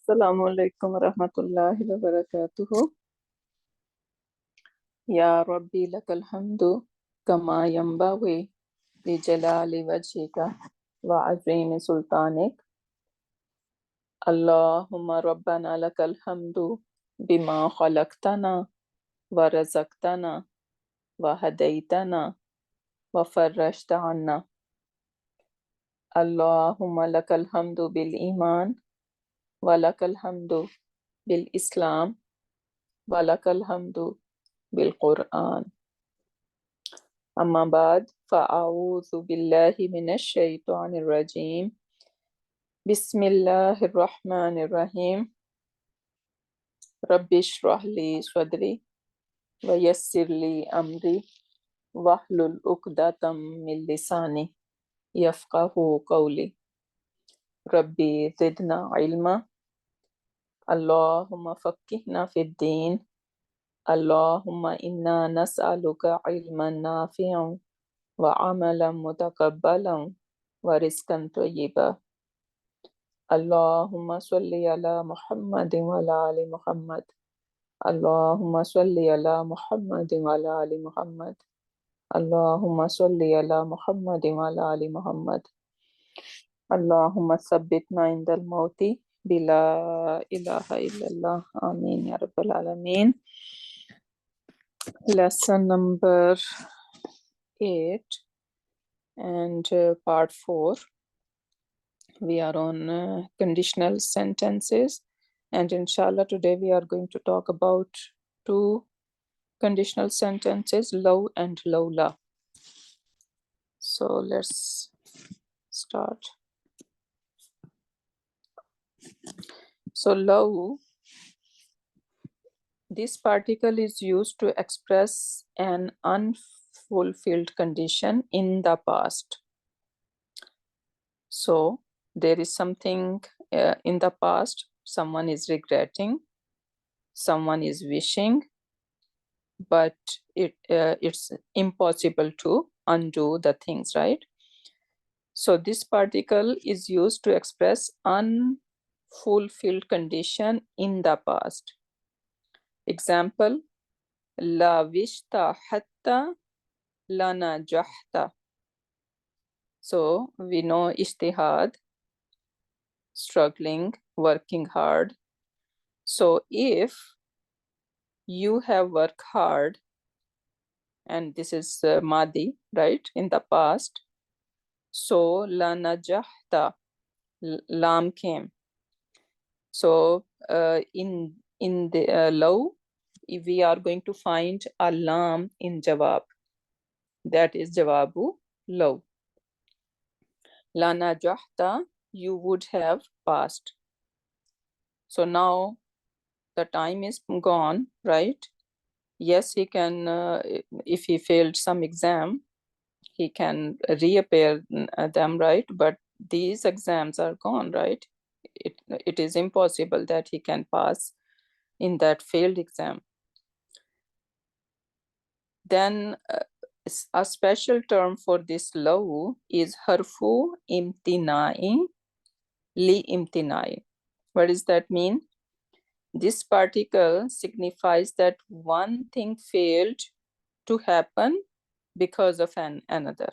Assalamu alaikum warahmatullahi wabarakatuh. Ya Rabbi lakal hamdu kama yanbaghi li jalali wajhika wa azimi sultanik. Allahumma rabbana lakal hamdu bima khalaqtana wa razaqtana wa hadaitana wa farrajta anna. Allahumma lakal hamdu bil iman wa lakal hamdu bil islam wa lakal hamdu bil Quran. Amma ba'd, fa'a'udhu billahi minash shaitanir rajim. Bismillahir rahmanir rahim. Rabbi shrah li sadri wa yassir li amri wahlul uqdatam min lisani yafqahu qawli. Rabbi zidna ilma. Allahumma faqqihna fid din. Allahumma inna nas'aluka ilman nafi'an wa amalan mutakabbalan wa rizqan tayyiba. Allahumma salli ala Muhammadin wa ala ali Muhammad. Allahumma salli ala Muhammadin wa ala ali Muhammad. Allahumma salli ala Muhammadin wa ala ali Muhammad. Allahumma sabbitna indal mauti bila ilaha illallah. Ameen ya rabbal alameen. Lesson number 8 and part 4. We are on conditional sentences, and inshallah today we are going to talk about two conditional sentences, law and lawla. So let's start. So law, this particle is used to express an unfulfilled condition in the past. So there is something in the past, someone is regretting, someone is wishing, but it's impossible to undo the things, right? So this particle is used to express unfulfilled condition in the past. Example, la vishta hatta la najahta. So we know ijtihad, struggling, working hard. So if you have worked hard, and this is Madi, right, in the past, so la najahta, lam came. So in the law, we are going to find a lam in jawab. That is jawabu law. La najahta, you would have passed. So now the time is gone, right? Yes, he can, if he failed some exam, he can reappear them, right? But these exams are gone, right? It is impossible that he can pass in that failed exam. Then a special term for this law is harfu imtinai li imtinai. What does that mean? This particle signifies that one thing failed to happen because of another.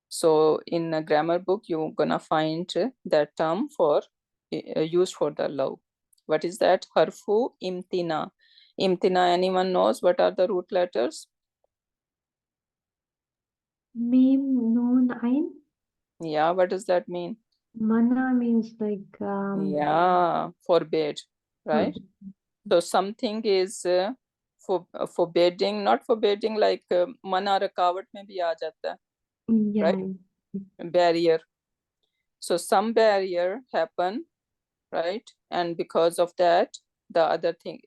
So in a grammar book, you're gonna find that term for used for the law. What is that? Harfu imtina. Imtina, anyone knows what are the root letters? Mim, Noon, Ain. Yeah, what does that mean? Mana means like yeah, forbade, right? So something is forbidding, not forbidding, like mana rakawat mein bhi aa jata hai, right? Barrier. So some barrier happened, right? And because of that, the other thing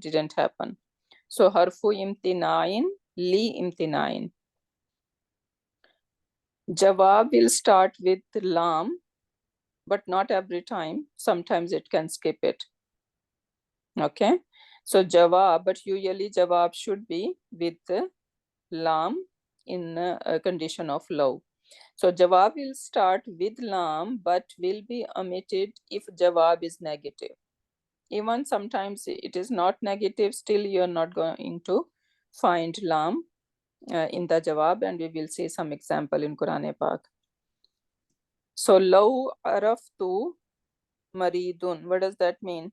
didn't happen. So harfu imtinain li imtinain. Jawab will start with lam, but not every time. Sometimes it can skip it. Okay. So jawab, but usually jawab should be with lam in a condition of law. So jawab will start with lam, but will be omitted if jawab is negative. Even sometimes it is not negative, still you are not going to find lam in the jawab, and we will see some example in Quran Pak. So law araftu maridun, what does that mean?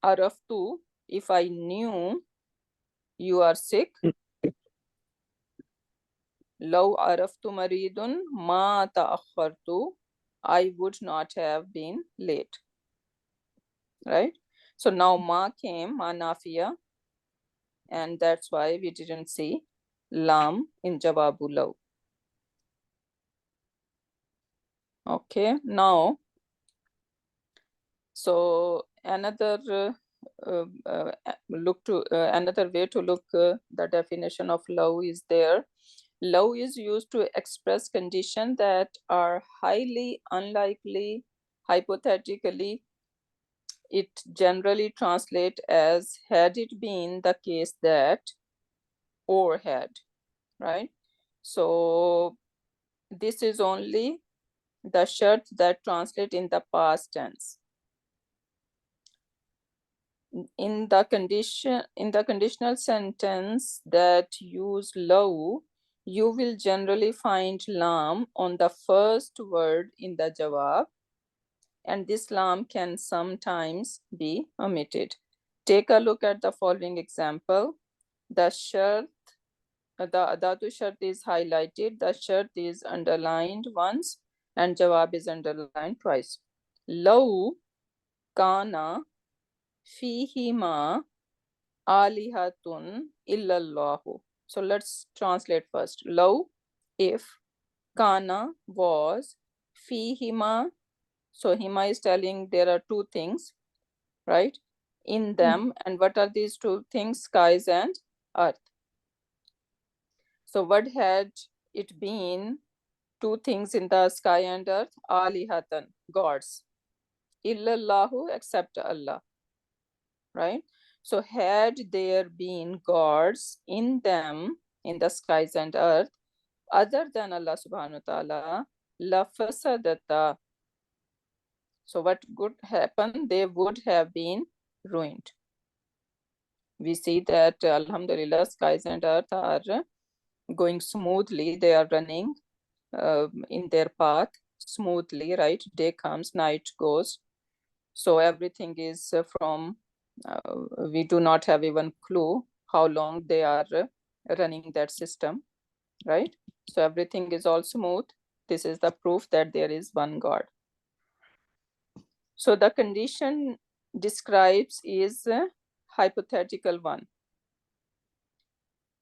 Araftu, if I knew you are sick. Law araftu maridun ma ta'akhartu, I would not have been late. Right? So now ma came, ma nafiya, and that's why we didn't see lam in jawabu law. Okay, now, so another another way to look the definition of law is there. Law is used to express conditions that are highly unlikely. Hypothetically, it generally translates as had it been the case that, or had, right? So this is only the shart that translate in the past tense. In the conditional sentence that use law, you will generally find lam on the first word in the jawab, and this lam can sometimes be omitted. Take a look at the following example. The shart, the adatu shart is highlighted, the shart is underlined once, and jawab is underlined twice. Law kana fihima alihatun illallahu. So let's translate first. Law, if, kana, was, fihima, so hima is telling there are two things, right, in them. And what are these two things? Skies and earth. So what had it been? Two things in the sky and earth. Alihatan, gods. Illallahu, except Allah, right? So had there been gods in them, in the skies and earth, other than Allah subhanahu wa ta'ala, la fasadata. So what would happen? They would have been ruined. We see that alhamdulillah, skies and earth are going smoothly. They are running in their path smoothly, right? Day comes, night goes. So everything is from, we do not have even clue how long they are running that system, right? So everything is all smooth. This is the proof that there is one God. So the condition describes is a hypothetical one,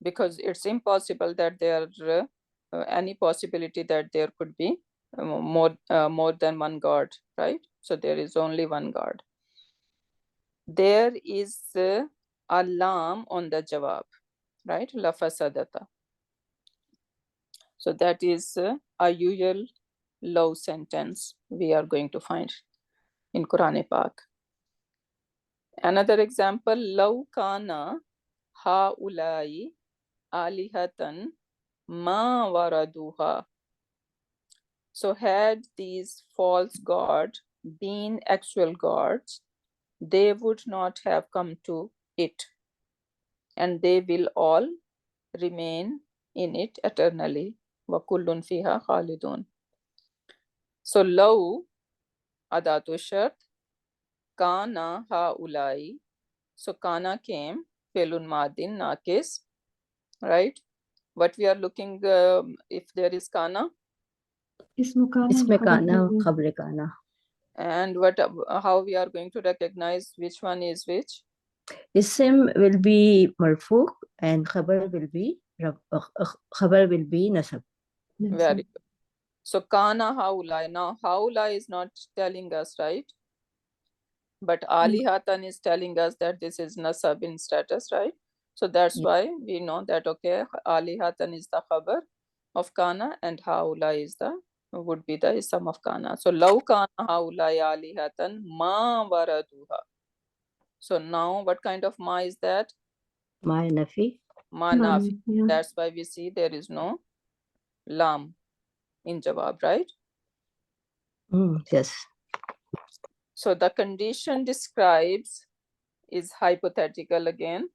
because it's impossible that there any possibility that there could be more than one God, right? So there is only one God. There is a lam on the jawab, right? La fasadata. So that is a usual law sentence we are going to find in Quran Pak. Another example, law kana haulai alihatan ma waraduha. So had these false gods been actual gods, they would not have come to it, and they will all remain in it eternally. وَكُلٌّ فِيهَا خَالِدُونَ. So law, adatu shart, kana haulai. So kana came, felun madin nakis, right? What we are looking, if there is kana, اسمه كان इसमें خبر काना كان. खबर काना. and what, how we are going to recognize which one is which? Ism will be marfu and khabar will be nasab. Very good. So kana haulai. Now haulai is not telling us, right? But alihatan is telling us that this is nasab in status, right? So that's why we know that, okay, alihatan is the khabar of kana and haulai is the, would be the ism of kana. So law kana haulai alihatan ma waraduha. So now what kind of ma is that? Ma nafi. Ma nafi. Yeah. That's why we see there is no lam in jawab, right? Yes. So the condition describes is hypothetical again,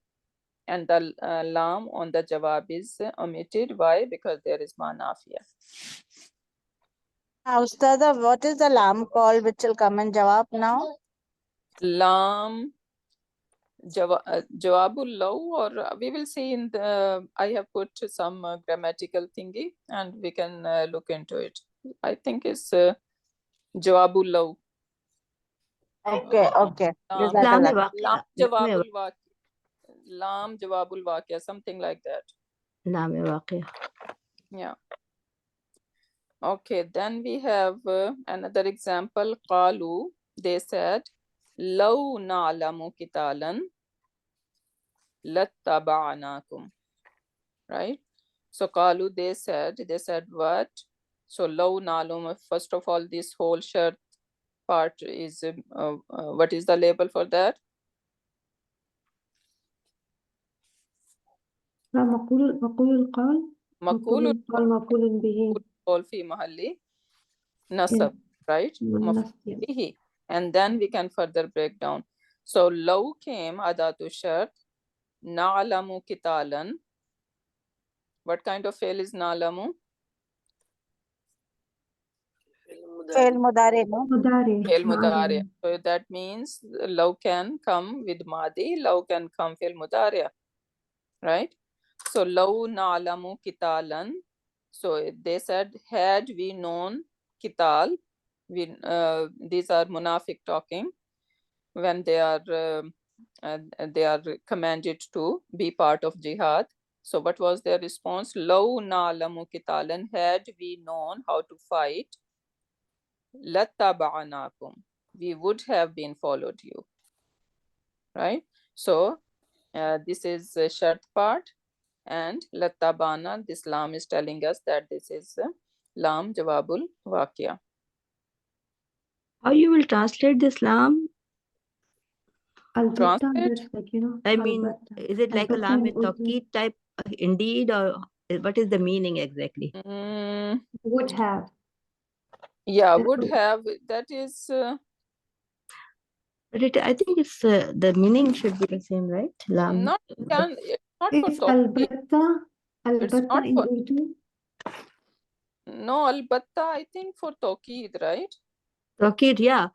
and the lam on the jawab is omitted. Why? Because there is ma nafiya. Ustada, what is the lam call which will come in Jawab now? Lam jawabul law, or we will see in the, I have put some grammatical thingy and we can look into it. I think it's jawabul law. Okay, okay. Lam Jazakallah. jawabul waqi. Lam jawabul waqi, something like that. Lam waqi. Yeah. Okay, then we have another example. Qalu, they said, law na'lamu qitalan lattaba'nakum. Right? So qalu, they said what? So law na'lamu, first of all, this whole shart part is, what is the label for that? مقول القول Maqul مقول به all fi mahalli nasab, right? والنصب. Bihi. And then we can further break down. So law came adatu shart, na'lamu qitalan. What kind of fail is na'lamu? Fail mudare, no? مضارع Fail mudari. So that means law can come with madi, law can come fail mudari, right? So law na'lamu qitalan. So they said, had we known qital, these are munafiq talking when they are commanded to be part of jihad. So what was their response? Law na'lamu qitalan, had we known how to fight, lattaba'nakum, we would have been followed you, right? So this is a shart part, and lattabana, this lam is telling us that this is lam jawabul waqia. How you will translate this lam? البتة, Translate? that's like, you know, I mean, البتة. is it like a البتة lam in with Urdu tawqid type indeed, or what is the meaning exactly? would have. Yeah, That would have, that is But I think it's the meaning should be the same, right? Lam. not it's not for It's tawqid. البتة It's not in for, Urdu. no, albatta, I think for tawqid, right? Tawqid, yeah.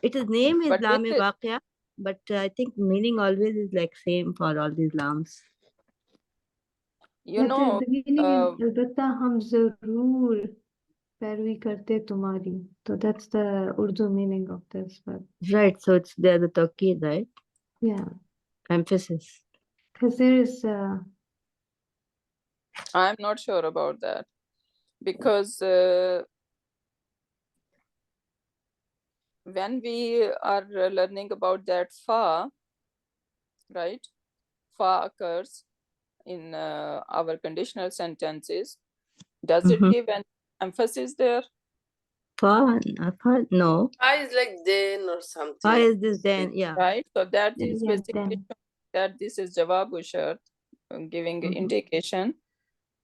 It is name is But this lam is, waqia, but I think meaning always is like same for all these lams. you But know, the meaning is البتة हम जरूर पैरवी करते तुम्हारी. So that's the Urdu meaning of this. But Right, so it's there the tawqid, right? yeah, Emphasis. because there is I'm not sure about that, because when we are learning about that fa, right? Fa occurs in our conditional sentences. Does it give an emphasis there? Fa, no. I is like then or something. Fa is this then, yeah. Right, so that is yeah, basically then. that this is jawabu shart, giving indication.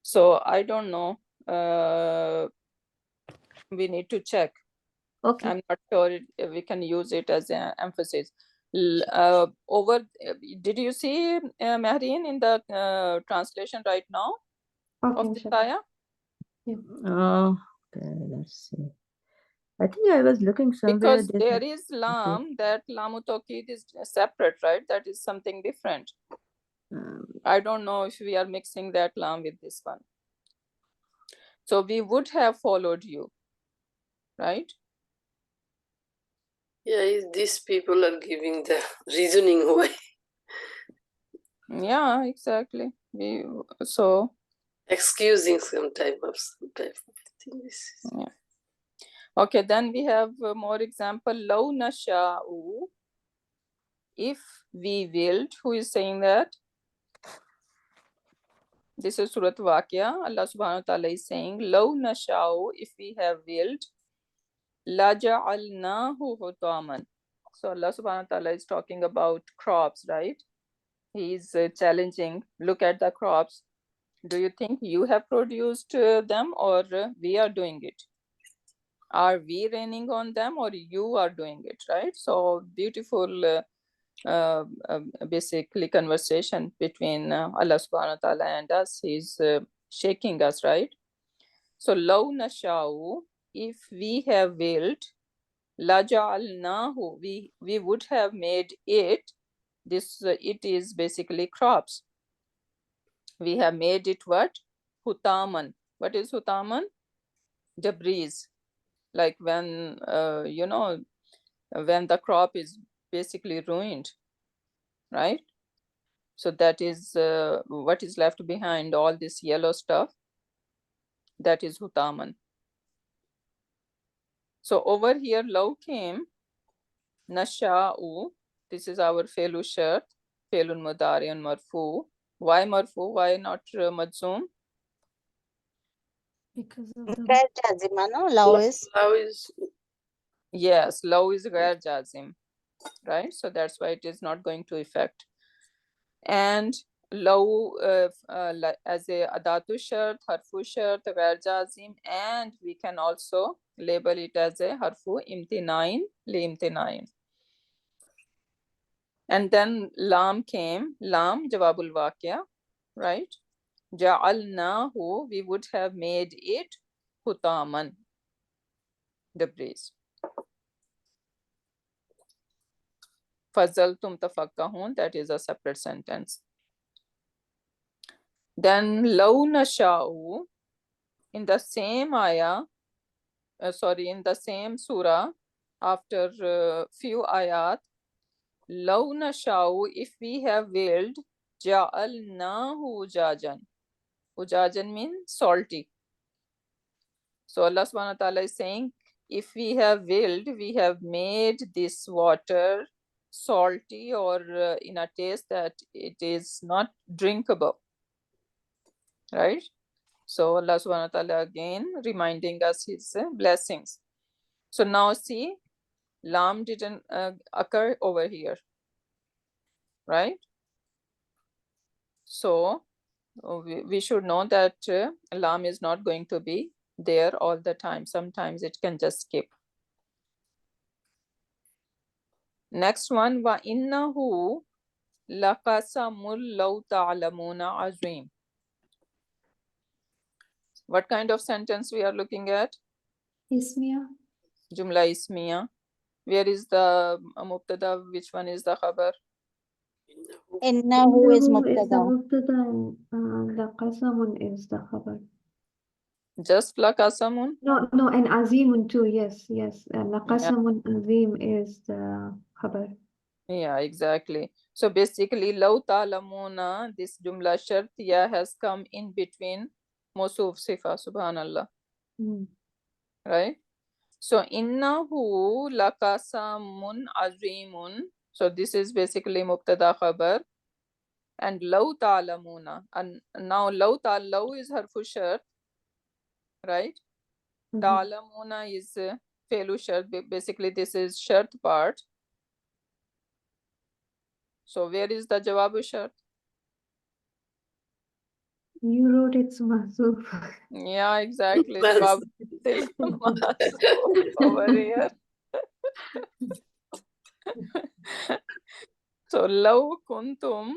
So I don't know, we need to check. Okay. I'm not sure we can use it as an emphasis. Did you see Mehreen in the translation right now of Okay, this sure. ayah? Okay, let's see. I think I was looking somewhere. Because there is lam, that lamu tawqid is separate, right? That is something different. I don't know if we are mixing that lam with this one. So we would have followed you, right? Yeah, these people are giving the reasoning away. Yeah, exactly. So Excusing some type of thing. yeah. Okay, then we have more example. Law nasha'u, if we willed. Who is saying that? This is Surat Waqia. Allah subhanahu wa ta'ala is saying, Law nasha'u, if we have willed, la ja'alnahu hutaman. So Allah subhanahu wa ta'ala is talking about crops, right? He's challenging. Look at the crops. Do you think you have produced them, or we are doing it? Are we raining on them, or you are doing it, right? So beautiful basically conversation between Allah subhanahu wa ta'ala and us. He's shaking us, right? So law nasha'u, if we have willed, laja'alnahu, we would have made it. This it is basically crops. We have made it what? Hutaman. What is hutaman? Debris. Like when you know, when the crop is basically ruined, right? So that is what is left behind, all this yellow stuff. That is hutaman. So over here, law came, nasha'u. This is our felu shart, felun mudari and marfu. Why marfu? Why not majzoom? Because of the Ghair jazima, no? Law is. Law is Yes, law is ghair jazim, right? So that's why it is not going to affect. And law as a adatu shart, harfu shart, ghair jazim, and we can also label it as a harfu imtinain, li imtinain. And then lam came, lam jawabul waqia, right? Ja'alnahu, we would have made it hutaman, debris. Fazaltum tafakkahun, that is a separate sentence. Then law nasha'u, in the same ayah, in the same surah, after few ayat, law nasha'u, if we have willed, ja'alnahu ujajan. Ujajan means salty. So Allah subhanahu wa ta'ala is saying, if we have willed, we have made this water salty, or in a taste that it is not drinkable, right? So Allah subhanahu wa ta'ala again reminding us his blessings. So now see, lam didn't occur over here, right? So we should know that lam is not going to be there all the time. Sometimes it can just skip. Next one, wa innahu laqasamul law ta'lamuna azim. What kind of sentence we are looking at? Ismiya. Jumla ismiya. Where is the mubtada? Which one is the khabar? Innahu is Innahu is the mubtada. mubtada and laqasamun is the khabar. Just laqasamun? No, and azimun too. Yes. Yeah. Laqasamun azim is the khabar. Yeah, exactly. So basically, law ta'lamuna, this jumla shartiya has come in between mawsuf sifa, subhanallah, right? So innahu laqasamun azimun. So this is basically mubtada khabar. And law ta'lamuna. And now law is harfu shart, right? Ta'lamuna is felu shart. Basically, this is shart part. So where is the jawabu shart? You wrote it's mahzuf. Yeah, exactly. Mahzuf. Jawab is mahzuf over here. So law kuntum.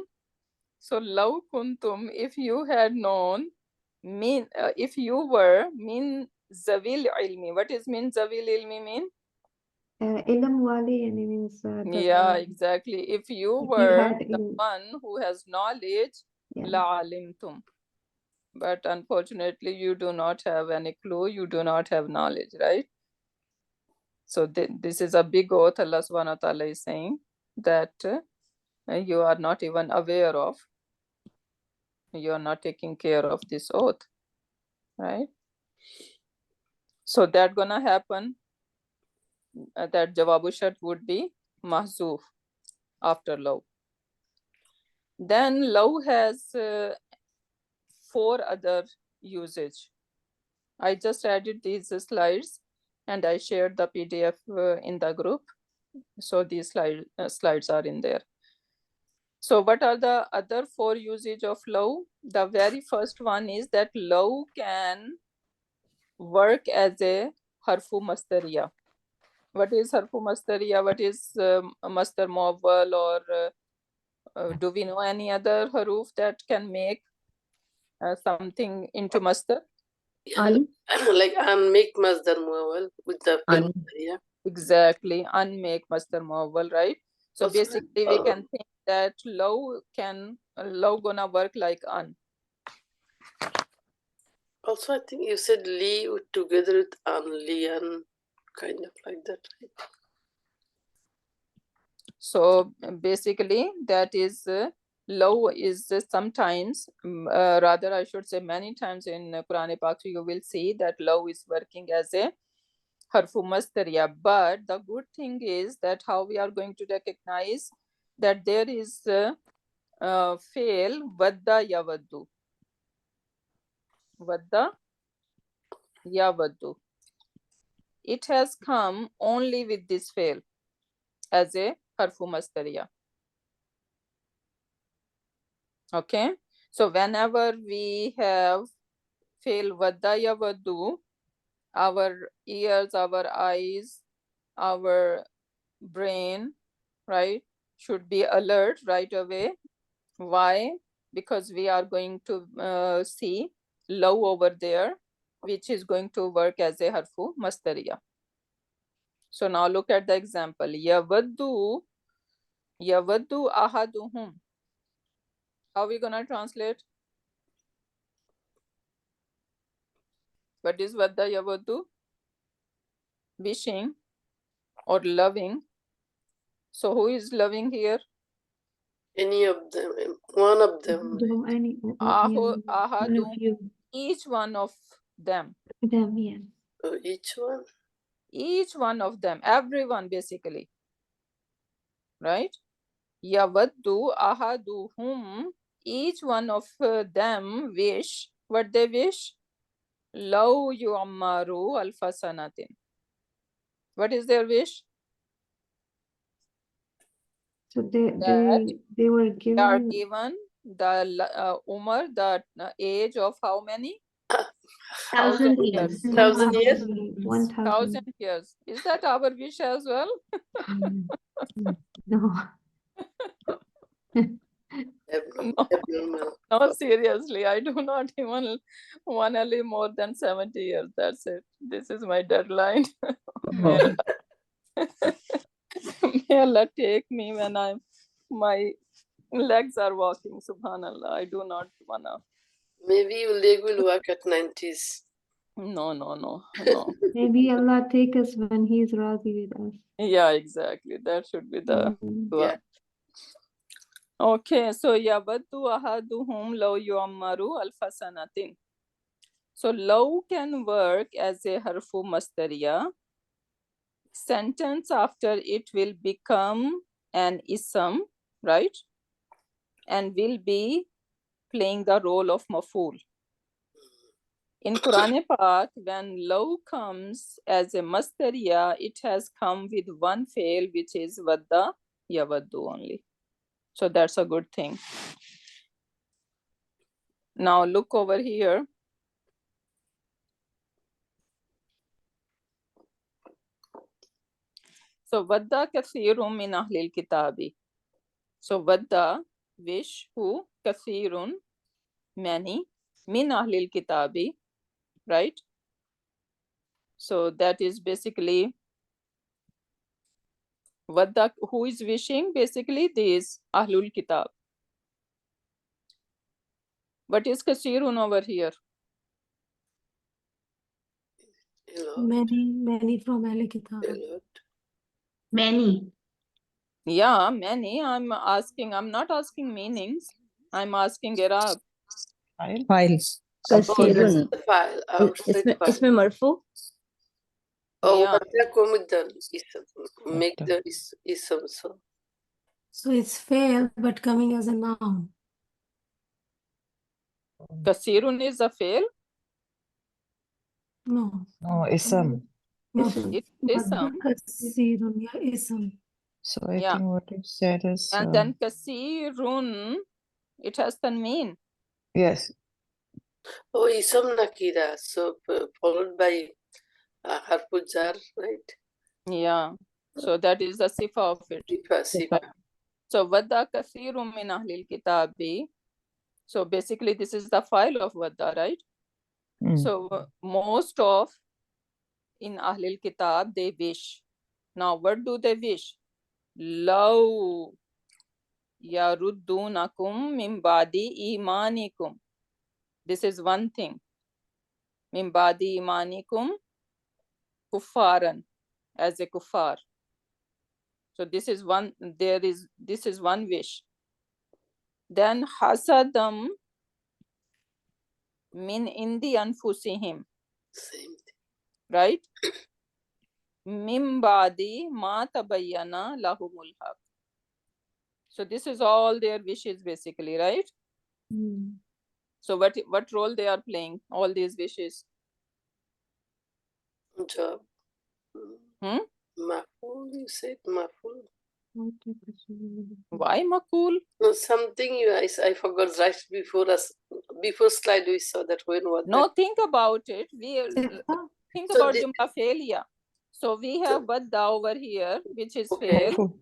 So law kuntum, if you had known, if you were min zawil ilmi. What is min zawil ilmi mean? Ilm wali yani means Yeah, exactly. If you if you were had the one who has knowledge, yeah. la alimtum. But unfortunately, you do not have any clue. You do not have knowledge, right? So this is a big oath Allah subhanahu wa ta'ala is saying that you are not even aware of. You are not taking care of this oath, right? So that gonna happen, that jawabu shart would be mahzuf after law. Then law has 4 other usage. I just added these slides and I shared the PDF in the group. So these slides are in there. So what are the other 4 usage of law? The very first one is that law can work as a harfu mastariya. What is harfu mastariya? What is a mastar muawwal, or do we know any other haruf that can make something into mastar? An. Like make masdar muawwal with the An. yeah. Exactly, unmake mastar muawwal, right? So Also, basically we can think that law gonna work like an. also I think you said li together with lian, kind of like that, right? So basically that is law is sometimes rather I should say many times in Quran Pak you will see that law is working as a harfu mastariya. But the good thing is that how we are going to recognize that there is fail vadda yawaddu. Vadda yawaddu. It has come only with this fail as a harfu mastariya. Okay, so whenever we have fail vadda yawaddu, our ears, our eyes, our brain, right, should be alert right away. Why? Because we are going to see law over there, which is going to work as a harfu mastariya. So now look at the example. Yawaddu ahaduhum. How are we gonna translate? What is vadda yawaddu? Wishing or loving. So who is loving here? Any of them, one of them. Do any yeah, one of Ahadum, you. each one of them. Them, yeah. Each one. Each one of them, everyone basically. Right? Yawaddu ahaduhum, each one of them wish, what they wish? Law yu'ammaru alfa sanatin. What is their wish? So That they were they are given given the Umar, the age of how many? 1,000 years. 1,000 years. 1,000. 1,000 years. Is that our wish as well? No. No. Abnormal. No, seriously, I do not even want to live more than 70 years. That's it. This is my deadline. May may Allah take me when my legs are walking. Subhanallah. I do not wanna. Maybe your leg will work at 90s. No. Maybe Allah take us when He's Razi with us. Yeah, exactly. That should be the dua. Yeah. Okay, so yawaddu ahaduhum law yu'ammaru alfa sanatin. So law can work as a harfu mastariya. Sentence after it will become an ism, right? And will be playing the role of maf'ul. In Quran Pak, when law comes as a mastariya, it has come with one fail, which is vadda yawaddu only. So that's a good thing. Now look over here. So vadda kathirun min ahlil kitabi. So vadda, wish, who, kathirun, many, min ahlil kitabi, right? So that is basically vadda, who is wishing? Basically these ahlul kitab. What is kasirun over here? Many from Ahl Kitab. Many. Yeah, many. I'm not asking meanings. I'm asking Arab. Files. كثير. The file. Outside file. اسم مرفوع. Oh, Yeah. with the ism. Make the ism so. So it's fail, but coming as a noun. Kasirun is a fail. No. No, ism. No. اسم. It is some. Kasirun, yeah, ism. So I Yeah. think what you said is And then kasirun, it has tanween. yes. Oh, ism nakira. So followed by harfu jar, right? Yeah. So that is the sifa of it. Sifa. So Vadda Kathirum min Ahlil Kitabi. So basically this is the file of Vadda, right? Mm. So most of in Ahlil Kitab they wish. Now what do they wish? Law yaruddunakum min ba'di imanikum. This is one thing. Min ba'di imanikum kuffaran, as a kuffar. So this is one, this is one wish. Then hasadam min indi anfusihim, Same thing. right? Min ba'di ma tabayyana lahumul haq. So this is all their wishes basically, right? Mm. So what role they are playing, all these wishes? Job. Hmm? Maful, you said maful. Why makul? No, something I forgot right before us. Before slide we saw that when was No, think about it. Sifa? Think So about the- jumla failure. So we have badda over here, which is Okay. fail. Maf'ul.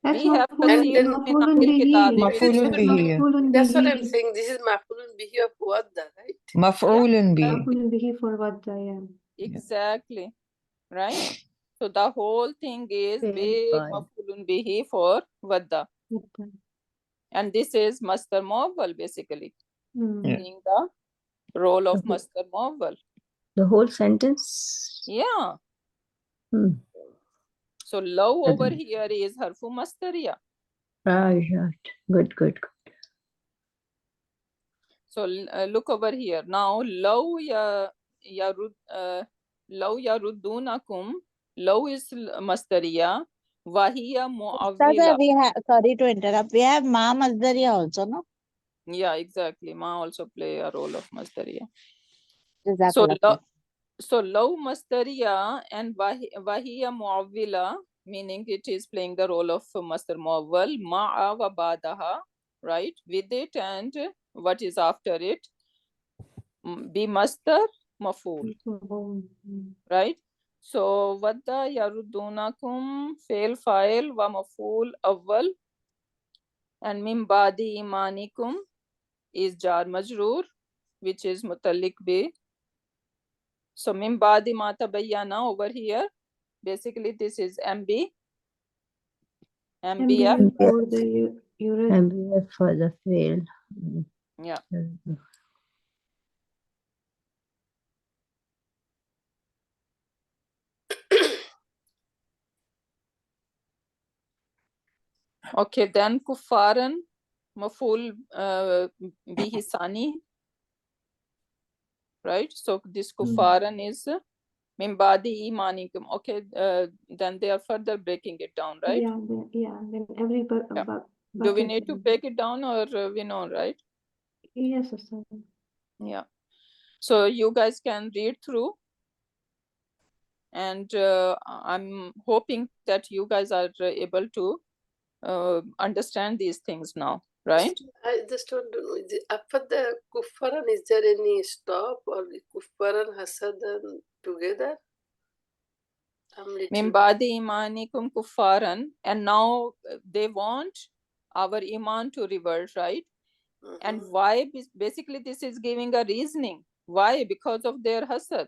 That's We have maf'ulun And then- kasirun min maf'ulun ahlil bihi. kitabi, This which is is Maf'ulun bihi. Maf'ulun That's what I'm bihi. saying. This is mafulun bihi of wadda, right? Maf'ulun bihi. Maf'ulun bihi for Wadda, yeah. exactly, right? So the whole thing is Fail big file. mafulun bihi for vadda. Wadda. And this is Masdar Muawwal basically, Mm. Yeah. playing the role of Okay. Masdar Muawwal. The whole sentence. Yeah. Hmm. So law over Okay. here is harfu masdariya. Right, right. Good, good. So look over here. Now law yaruddunakum. Law is masdariya. Wahiya muawwila. We have, sorry to interrupt. We have ma masdariya also, no? Yeah, exactly. Ma also play a role of masdariya. So Jazakallah khair. so law masdariya and wahiya muawwila, meaning it is playing the role of masdar muawwal, ma'a wa ba'daha, right? With it and what is after it, be masdar maf'ul, right? So wadda yaruddunakum fail fa'il wa maf'ul awwal, and min ba'di imanikum is jar majroor, which is mutalliq bi. So min ba'di ma tabayyana over here, basically this is MB, MBF. MBF for the Urus. MBF for the fail. Yeah. Okay, then kuffaran maful bihi sani, right? So this kuffaran is min ba'di imanikum. Okay, then they are further breaking it down, right? Yeah, then every Yeah. Do we bucket need to will- break it down or we know, right? Yes, sir. Yeah. So you guys can read through, and I'm hoping that you guys are able to understand these things now, right? I just don't know. After the kuffaran, is there any stop or the kuffaran hasadan together? I'm Min little. ba'di imanikum kuffaran, and now they want our iman to revert, right? And why? Basically, this is giving a reasoning. Why? Because of their hasad,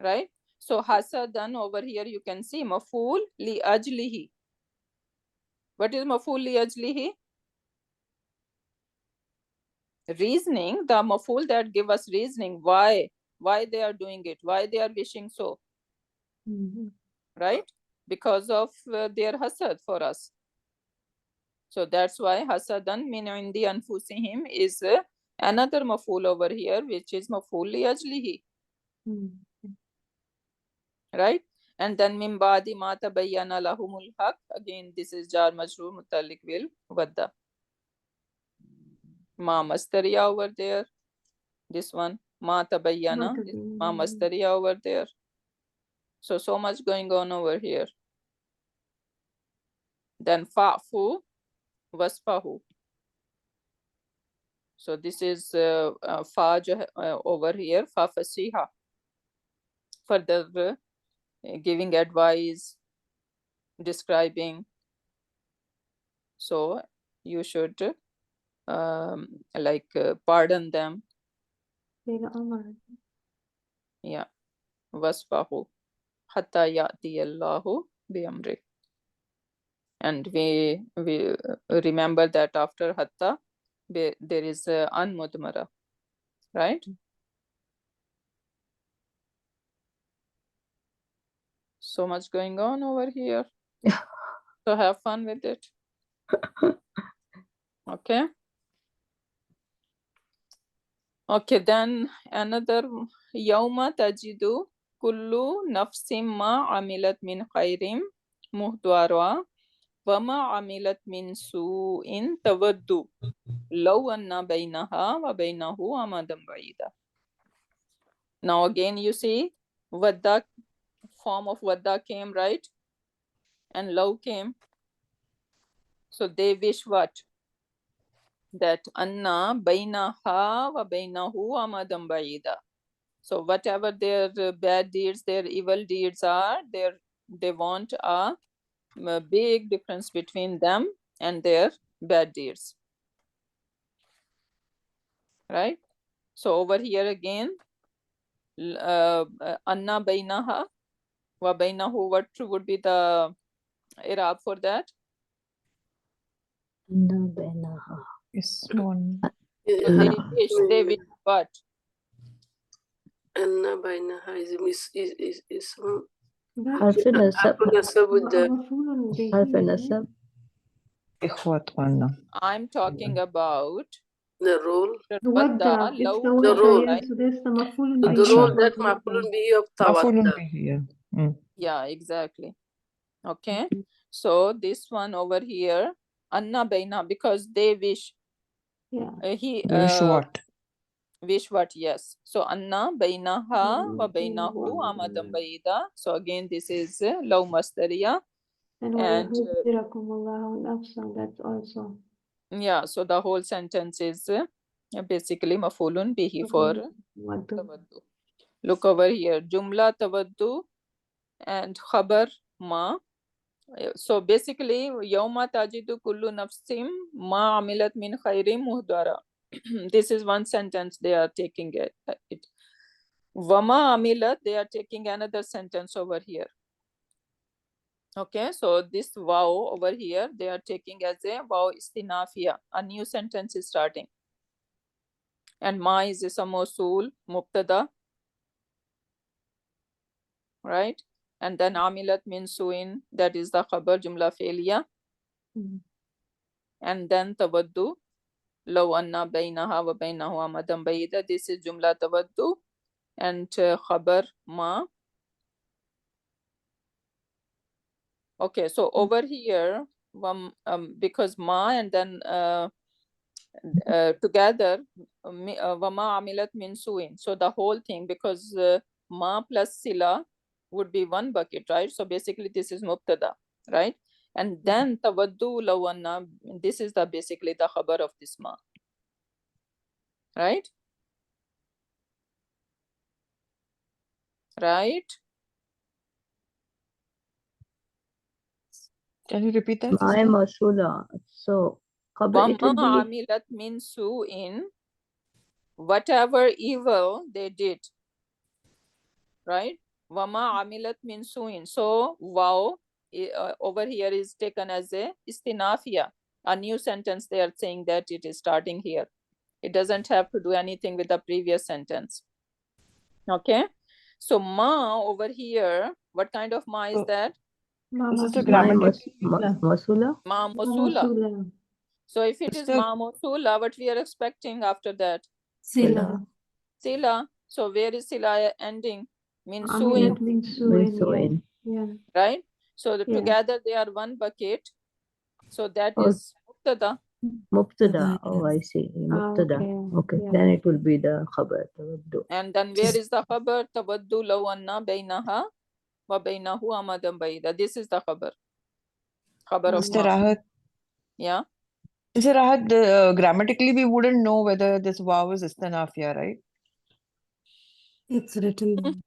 right? So hasadan over here you can see maful li ajlihi. What is maful li ajlihi? Reasoning, the maful that give us reasoning why they are doing it, why they are wishing so, right? Because of their hasad for us. So that's why hasadan min indi anfusihim is another maful over here, which is maful li ajlihi, right? And then min ba'di ma tabayyana lahumul haq, again this is jar majroor mutalliq bil wadda. Ma mastariya over there, this one ma tabayyana, ma mastariya over there. So much going on over here. Then fa'fu wasfahu. So this is fa over here, fa fasiha. Further giving advice, describing. So you should pardon them. Yeah. Wasfahu hatta ya'ti Allahu bi amri. And we remember that after hatta there is anmudmara, right? So much going on over here. So have fun with it. Okay. Okay, then another yawma tajidu kullu nafsim ma amilat min khairim muhdara wa ma amilat min su'in tawaddu law anna bainaha wa bainahu amadan ba'ida. Now again you see vadda, form of vadda came, right? And law came. So they wish what? That anna bainaha wa bainahu amadan ba'ida. So whatever their bad deeds, their evil deeds are, they want a big difference between them and their bad deeds. Right? So over here again, anna bainaha wa bainahu, what would be the i'rab for that? Anna bainaha. Yes, one. So they wish what? Anna bainaha is حرف نسب. nasab with the حرف نسب. إخوة أنا. I'm talking about role. wadda, It's the law, The wadda, role. yes. So that's the maf'ul The bihi role of that wadda. maf'ulun bihi of مفعول tawadda. به. Yeah. Yeah, exactly. Okay. So this one over here, anna baina, because they wish. Yeah. He Wish what? wish what? Yes. So anna bainaha wa bainahu amadan baida. So again, this is law masdariya. And And وَيُحْذِرَكُمُ nafsa, that's also. yeah, so the whole sentence is basically mafulun bihi for Wadda. tawaddu. Look over here, jumla tawaddu and khabar ma. So basically, yawma tajidu kullu nafsim ma amilat min khairim muhdara. This is one sentence they are taking it. Wama amilat, they are taking another sentence over here. Okay, so this wow over here, they are taking as a wow istinafia. A new sentence is starting. And ma is a mosul, mubtada. Right? And then amilat min suin, that is the khabar jumla failya. And then tawaddu, law anna bainaha wa bainahu amadan baida. This is jumla tawaddu. And khabar ma. Okay, so over here, because ma and then together, wama amilat min suin. So the whole thing, because ma plus sila would be one bucket, right? So basically this is mubtada, right? And then tawaddu law anna, this is the basically the khabar of this ma, right? Right? Can you repeat that? ما موصولة. So قبل it will Wama be amilat min suin, whatever evil they did, right? Wama amilat min suin. So wow over here is taken as a istinafia, a new sentence. They are saying that it is starting here. It doesn't have to do anything with the previous sentence. Okay, so ma over here, what kind of ma is So, that? Is it a Ma'am, grammatical? موصولة. Ma mosula. So if it is ma mosula, what we are expecting after that? Sila. Sila. So where is sila ending? Min Amilat suin, min من suin. سوء. Yeah. right? So Yeah. together they are one bucket. So that Oh. is mubtada. مبتدا. Oh, I see. مبتدا. Okay. Yeah. Then it will be the خبر تبدو. And then where is the khabar? Tawaddu law anna bainaha wa bainahu amadan baida. This is the khabar. Khabar of Mr. ma. Rahat, Yeah. Mr. Rahat, grammatically we wouldn't know whether this wow is istinafia, right? It's written.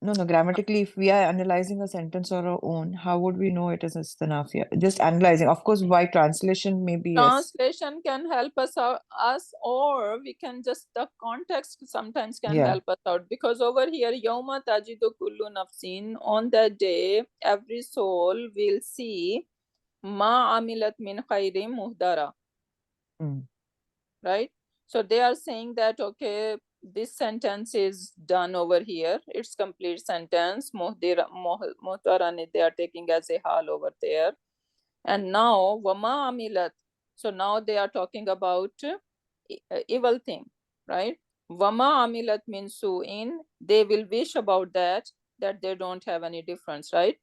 No, grammatically, if we are analyzing a sentence or our own, how would we know it is istinafia? Just analyzing. Of course, by translation, maybe yes. Translation can help us out, or we can just, the context sometimes can Yeah. help us out, because over here, Yawma tajidu kullu nafsin, on that day, every soul will see ma amilat min khairim muhdara, Mm. right? So they are saying that, okay, this sentence is done over here. It's complete sentence. Muhtaran, they are taking as a hal over there. And now, wama amilat. So now they are talking about evil thing, right? Wama amilat means su'in. They will wish about that they don't have any difference, right?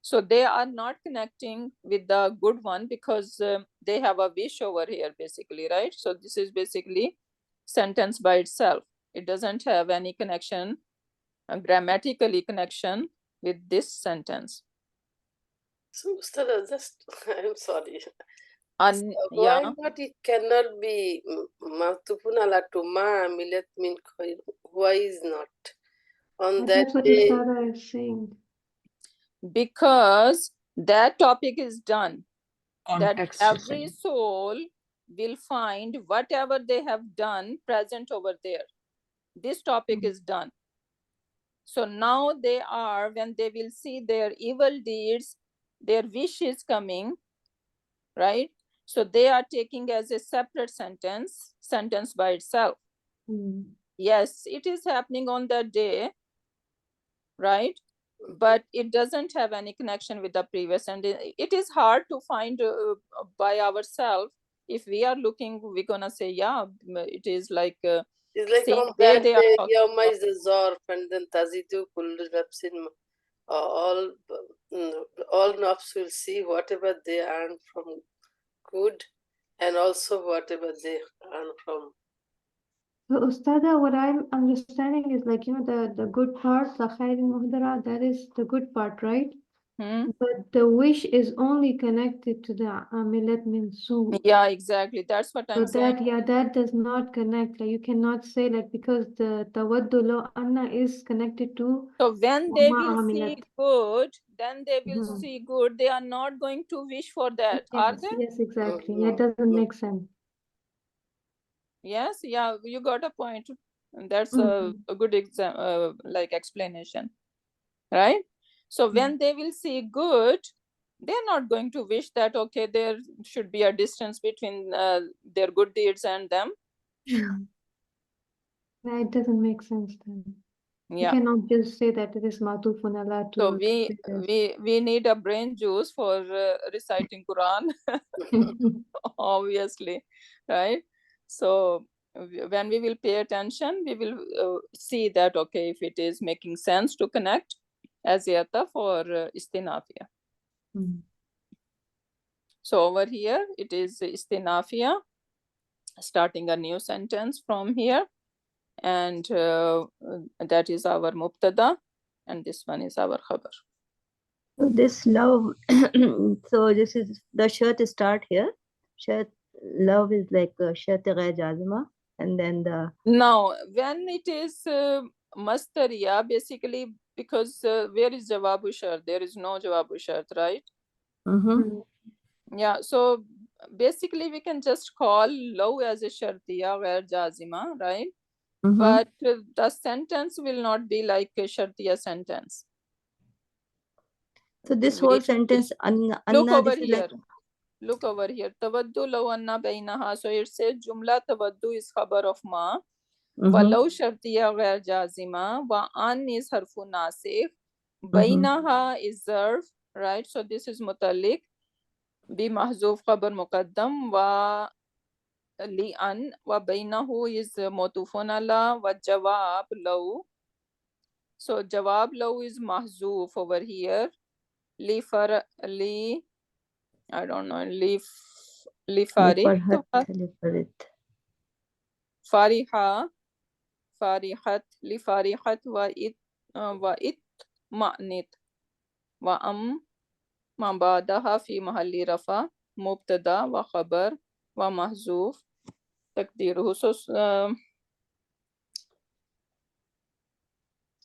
So they are not connecting with the good one because they have a wish over here, basically, right? So this is basically sentence by itself. It doesn't have any connection, grammatically connection with this sentence. So, Ustad, just, I'm sorry. And Why yeah, not it cannot be matufun ala to ma milet min khair? Why is not? On that That's what day, Ustada is saying. because that topic is done, that Context. every soul will find whatever they have done present over there. This topic is done. So now they are, when they will see their evil deeds, their wish is coming, right? So they are taking as a separate sentence by itself. Yes, it is happening on that day, right? But it doesn't have any connection with the previous, and it is hard to find by ourselves. If we are looking, we're gonna say, yeah, it is like it's like same on way that they are day, talking Yawma about. is the Zorf, and then Tazidu kullu nafsin, all nafs will see whatever they earn from good, and also whatever they earn from. So, Ustada, what I'm understanding is like, the good part, the khair muhdara, that is the good part, right? But the wish is only connected to the amilat min su. Yeah, exactly. That's what So I'm saying. that does not connect. Like you cannot say like because the tawaddu lo anna is connected to So when they wama will amilat. see good, then they will see good. They are not going to wish for that, are Yes, they? yes, exactly. Yeah, it doesn't make sense. Yes, yeah, you got a point. And that's Mhm. a good like explanation, right? So when they will see good, they're not going to wish that, okay, there should be a distance between their good deeds and them. Yeah, it doesn't make sense then. You Yeah. cannot just say that it is matufun ala So to say this. we need a brain juice for reciting Quran, obviously, right? So when we will pay attention, we will see that, okay, if it is making sense to connect as yata for istinafia. So over here it is istinafia, starting a new sentence from here, and that is our mubtada, and this one is our khabar. So this love, so this is the shirt start here. Shirt, love is like shirt ghair jazima, and then the. Now, when it is mastariya, basically, because where is jawabu shart? There is no jawabu shart, right? Yeah, so basically we can just call law as a shartiya ghair jazima, right? But the sentence will not be like a shartiya sentence. So this whole sentence, Look anna, over this is here. like. Look over here. Tawaddu law anna bainaha. So it says jumla tawaddu is khabar of ma. Walau shartiya ghair jazima. Wa an is harfu nasif. Bainaha is zarf. Right? So this is mutalik. Bi mahzuf khabar muqaddam. Wa li an. Wa bainahu is motufun ala. Wa jawab law. So jawab law is mahzuf over here. Li I don't know. Li farid. Fariha, farihat, li farihat wa it ma'nit wa ما بعدها في محل رفع مبتدا وخبر ومحذوف تقديره. So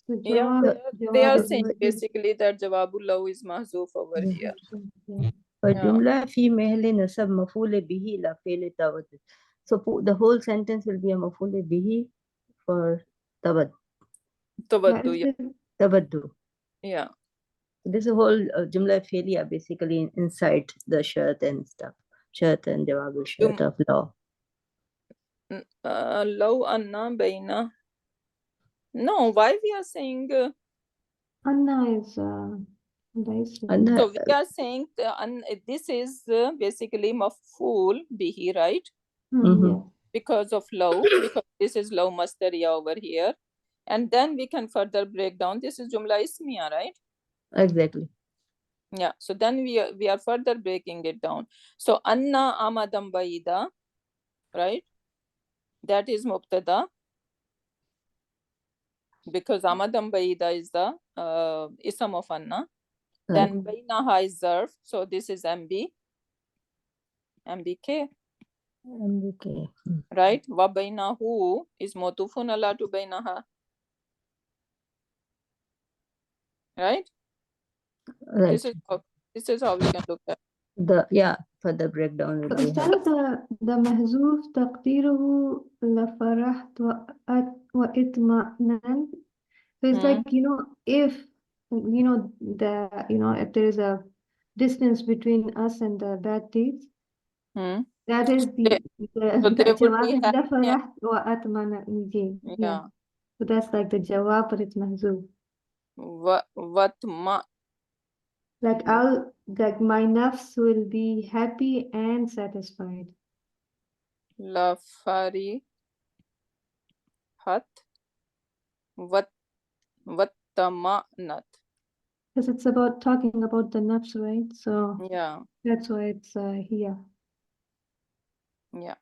The yeah, jawab, they are jawab saying is basically that jawabul law is mahzoof over Yeah. here. yeah. والجملة في محل نصب مفعول به إلى فعل تبدل. So the whole sentence will be a مفعول به for تبدل. Tawaddu, yeah. تبدل. Yeah. This whole جملة فعلية basically inside the shirt and stuff. Shirt and جواب الشرط of law. لو أن بين. No, why we are saying Anna is nice. أنا so we are saying this is basically maf'ul bihi, right? Yeah. Because of law, because this is law masdariya over here, and then we can further break down. This is jumla ismiya, right? exactly. Yeah. So then we are further breaking it down. So anna amadam baida, right? That is mubtada, because amadam baida is the ism of anna. Then bainaha is zarf, so this is mbk. Okay. Right? Wa bainahu is motufun ala to bainaha. Right? Right. This is how we can look at. For the breakdown will be أستاذ ده محذوف تقديره لفرحت واطمأننت. So it's like, if, if there is a distance between us and the bad deeds, that is the So they would jawab be is happy. لفرحت واطمأننت. Yeah. So that's like the jawab, but it's mahzoof. Watma. Like my nafs will be happy and satisfied. La fari hat wattamanat. Because it's about talking about the nafs, right? So Yeah. that's why it's here. Yeah.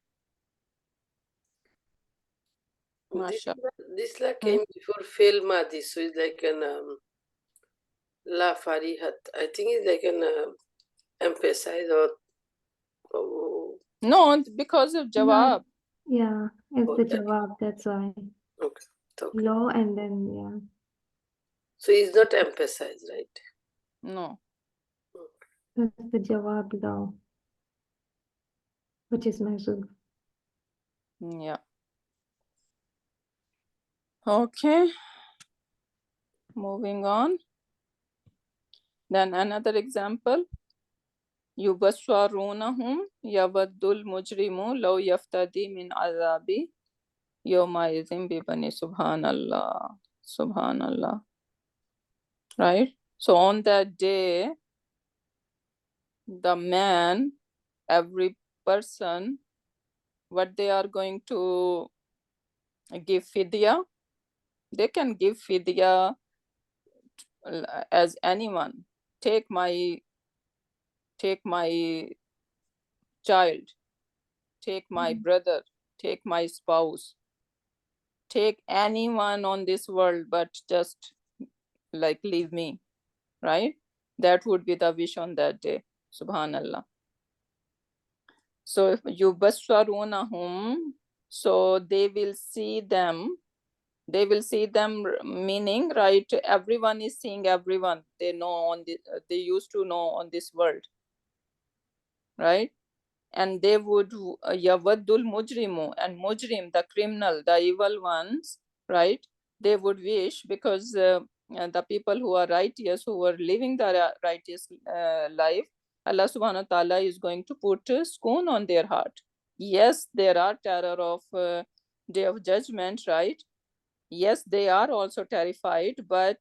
This la came before fail madi, so it's like an la farihat. I think it's like an emphasize or no, because of jawab. Yeah, it's the Okay. jawab, that's why. Okay. Law and then, yeah. So it's not emphasized, right? No. That's the jawab law, which is mahzoof. Yeah. Okay. Moving on. Then another example. يبشرونهم يود المجرم لو يفتدي من عذاب يومئذ ببني. Subhanallah. Subhanallah. Right? So on that day, the man, every person, what they are going to give fidya, they can give fidya as anyone. Take my child, take my brother, take my spouse, take anyone on this world, but just like leave me, right? That would be the wish on that day. Subhanallah. So yubasharunahum, so they will see them, meaning, right, everyone is seeing everyone. They know they used to know on this world, right? And they would yawaddul mujrimu, and mujrim, the criminal, the evil ones, right? They would wish, because the people who are righteous, who were living the righteous life, Allah subhanahu wa ta'ala is going to put sukoon on their heart. Yes, there are terror of day of judgment, right? Yes, they are also terrified, but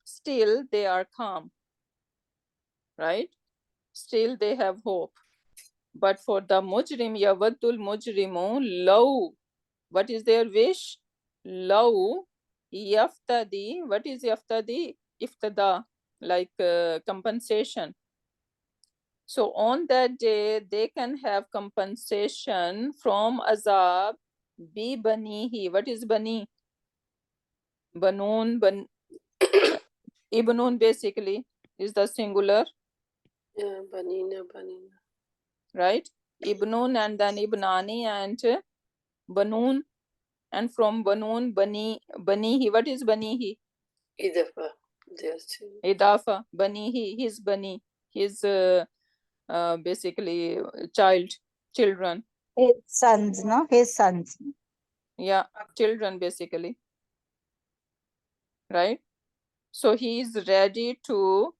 still they are calm, right? Still they have hope. But for the mujrim, yawaddul mujrimu, law, what is their wish? Law yaftadi, what is yaftadi? Iftada, like compensation. So on that day, they can have compensation from azab bi banihi. What is bani? Banoon, ibnun basically is the singular. Yeah, banina, banina. Right? Ibnun and then ibnani and banun, and from banun banihi. What is banihi? Idafa. Idafa. Banihi, his bani, his basically children. His sons, no? His sons. Yeah, children basically. Right? So he is ready to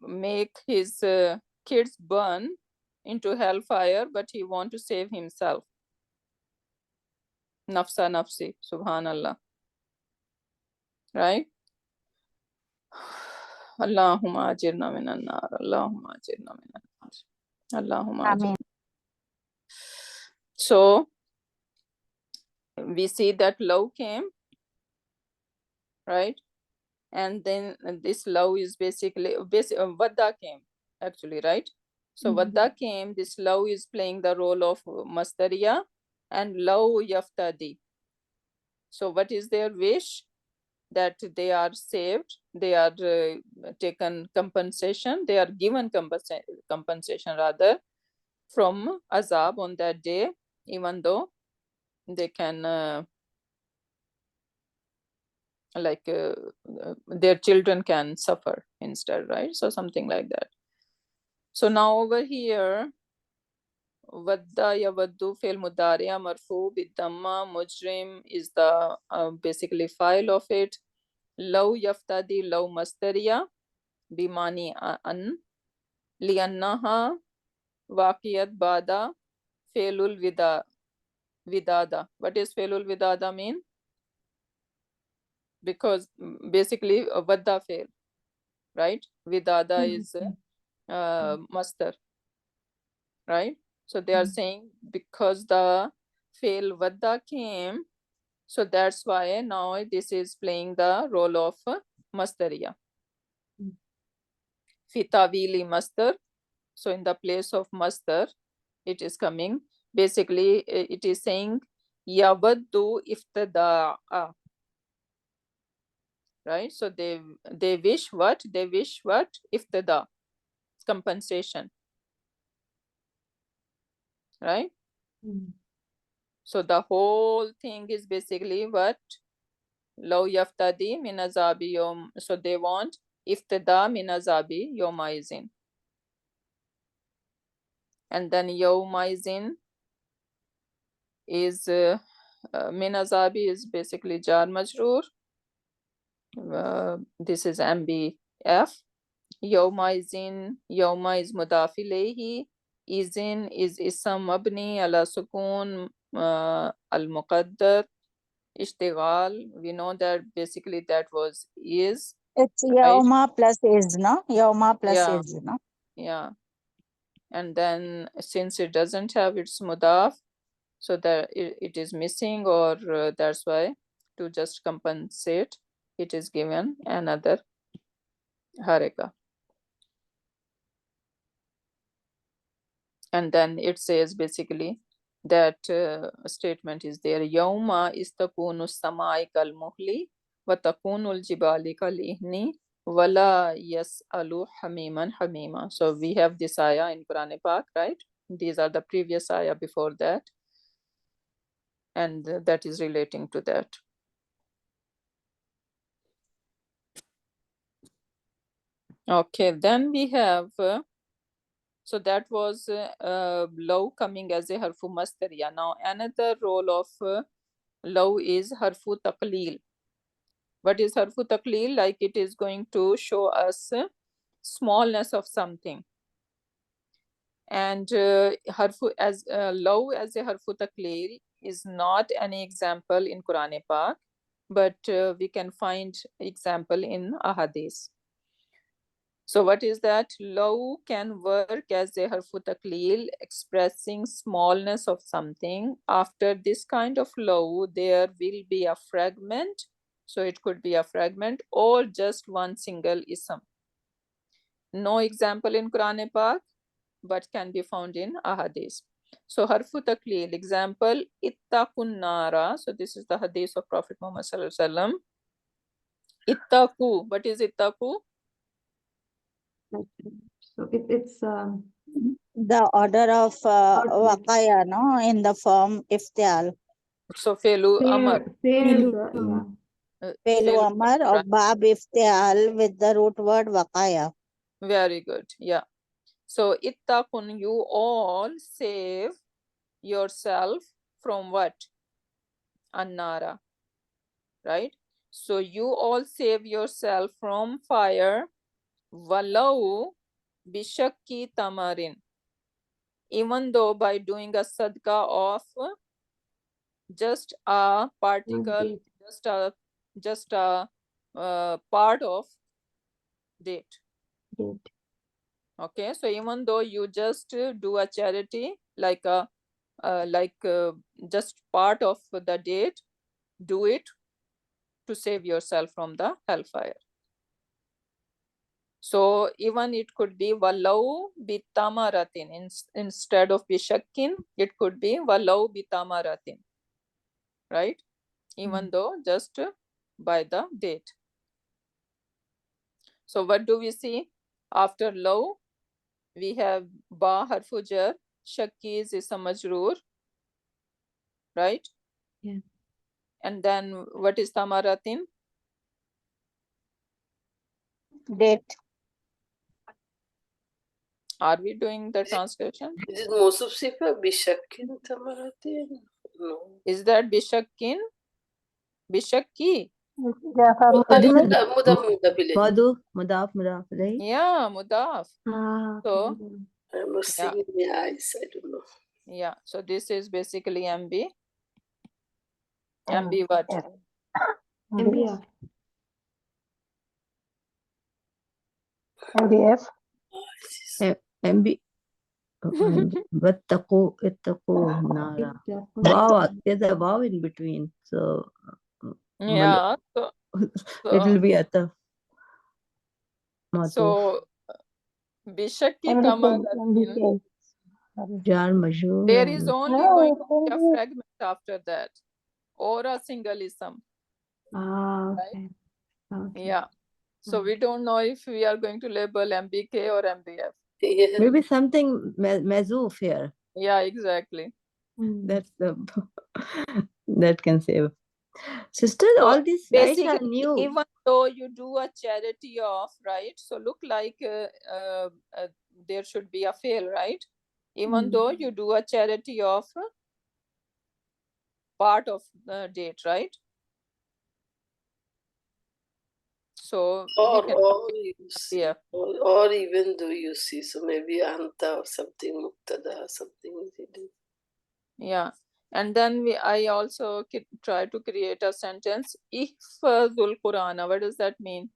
make his kids burn into hellfire, but he want to save himself. Nafsa nafsi, subhanallah. Right? Allahumma ajirna minan nar. Allahumma ajirna minan nar. Allahumma ajirna. So we see that love came, right? And then this love is basically Vadda came actually, right? So Vadda came, this love is playing the role of Mastariya and love Yaftadi. So what is their wish? That they are saved, they are taken compensation, they are given compensation rather from azab on that day, even though they can their children can suffer instead, right? So something like that. So now over here, Vadda Yavaddu fil Mudariya Marfu Bidamma Mujrim is the basically file of it. Law Yaftadi Law Mastariya Bimani An Liannaha Waqiyat Bada Felul Vidada. What is Felul Vidada mean? Because basically Vadda fail, right? Vidada is master, right? So they are saying because the fail Vadda came, so that's why now this is playing the role of Mastariya. Fitavili Master. So in the place of Mastar, it is coming. Basically, it is saying Yavaddu Iftada'a. Right? So they wish what? They wish what? Iftada. Compensation. Right? So the whole thing is basically what? Law yaftadi min azabi yom. So they want iftada min azabi yomaizin. And then yomaizin is min azabi is basically jar majroor. This is MBF. Yawma izin, yawma is mudaf ilayhi, izin is ism mabni ala sukun al muqaddar, ishtighal. We know that basically that was is. It's Right? Yawma plus is, no? Yawma plus Yeah. is, no? Yeah. And then since it doesn't have its mudaf, so that it is missing, or that's why to just compensate, it is given another haraka. And then it says basically that statement is there. Yawma istakunu samai kal muhli wa takunu al jibali kal ihni wala yas'alu hamiman hamima. So we have this ayah in Quran Pak, right? These are the previous ayah before that. And that is relating to that. Okay, then we have so that was law coming as a harfu mastariya. Now another role of law is harfu taqleel. What is harfu taqleel? Like it is going to show us smallness of something. And harfu as law as a harfu taqleel is not any example in Quran Pak, but we can find example in ahadith. So what is that? Law can work as a harfu taqleel, expressing smallness of something. After this kind of law, there will be a fragment. So it could be a fragment or just one single ism. No example in Quran Pak, but can be found in ahadith. So harfu taqleel, example, ittaqun nara. So this is the hadith of Prophet Muhammad sallallahu alaihi wasallam. Ittaqu, what is ittaqu? So it's The order of Vakaya, no, in the form iftial. So Felu Amar. fair, Pelu Amar or Bab iftial with the root word Vakaya. Very good. Yeah. So ittaqun, you all save yourself from what? Annara. Right? So you all save yourself from fire. Walau bishakki tamarin. Even though by doing a sadqa of just a particle, just a part of date. Okay, so even though you just do a charity like a just part of the date, do it to save yourself from the hellfire. So even it could be walau bitamaratin. Instead of bishakkin, it could be walau bitamaratin. Right? Even though just by the date. So what do we see? After law, we have ba harfu jar, shakki is a majroor. Right? Yeah. And then what is tamaratin? Date. Are we doing the translation? Is it Mosuf Sifa Bishakkin Tamaratin? No. Is that bishakkin? Bishakki? Madu, mudaf, mudaf, right? Yeah, mudaf. So, I'm not seeing the eyes, I don't know. yeah, so this is basically MB. MB what? MBF. MBF. MB. Wattaqu, ittaqu nara. Wow, there's a wow in between. So, Yeah, so it will be ataf. So, bishakki tamaratin. Jar majroor. There is only going to be a fragment after that, or a single ism. Okay. Yeah. So we don't know if we are going to label MBK or MBF. Yeah. Maybe something mazoof here. Yeah, exactly. That's the that can save. Sisters, So all these slides are basically, new. even though you do a charity of, right? So look like there should be a fail, right? Even though you do a charity of part of the date, right? So we can You see, or even though you see, so maybe Anta or something, Muktada or something. Yeah. And then I also try to create a sentence. Ihfazul Quran. What does that mean?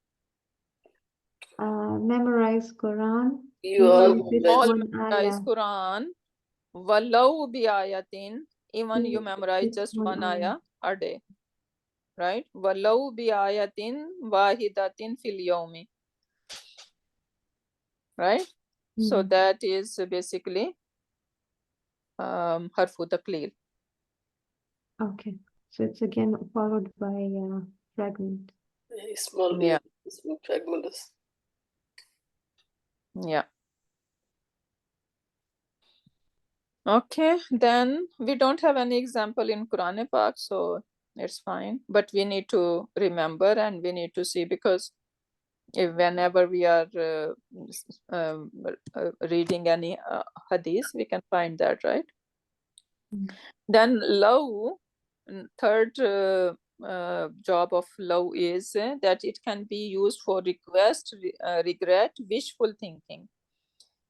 Memorize Quran. You all memorize Quran. Walau bi ayatin. Even you memorize just one ayah a day. Right? Walau bi ayatin wahidatin fil yawmi. Right? So that is basically harfu taqleel. Okay. So it's again followed by fragment. Small Yeah. fragments. Yeah. Okay, then we don't have any example in Quran Pak, so it's fine. But we need to remember and we need to see, because if whenever we are reading any hadith, we can find that, right? Then law, third job of law is that it can be used for request, regret, wishful thinking.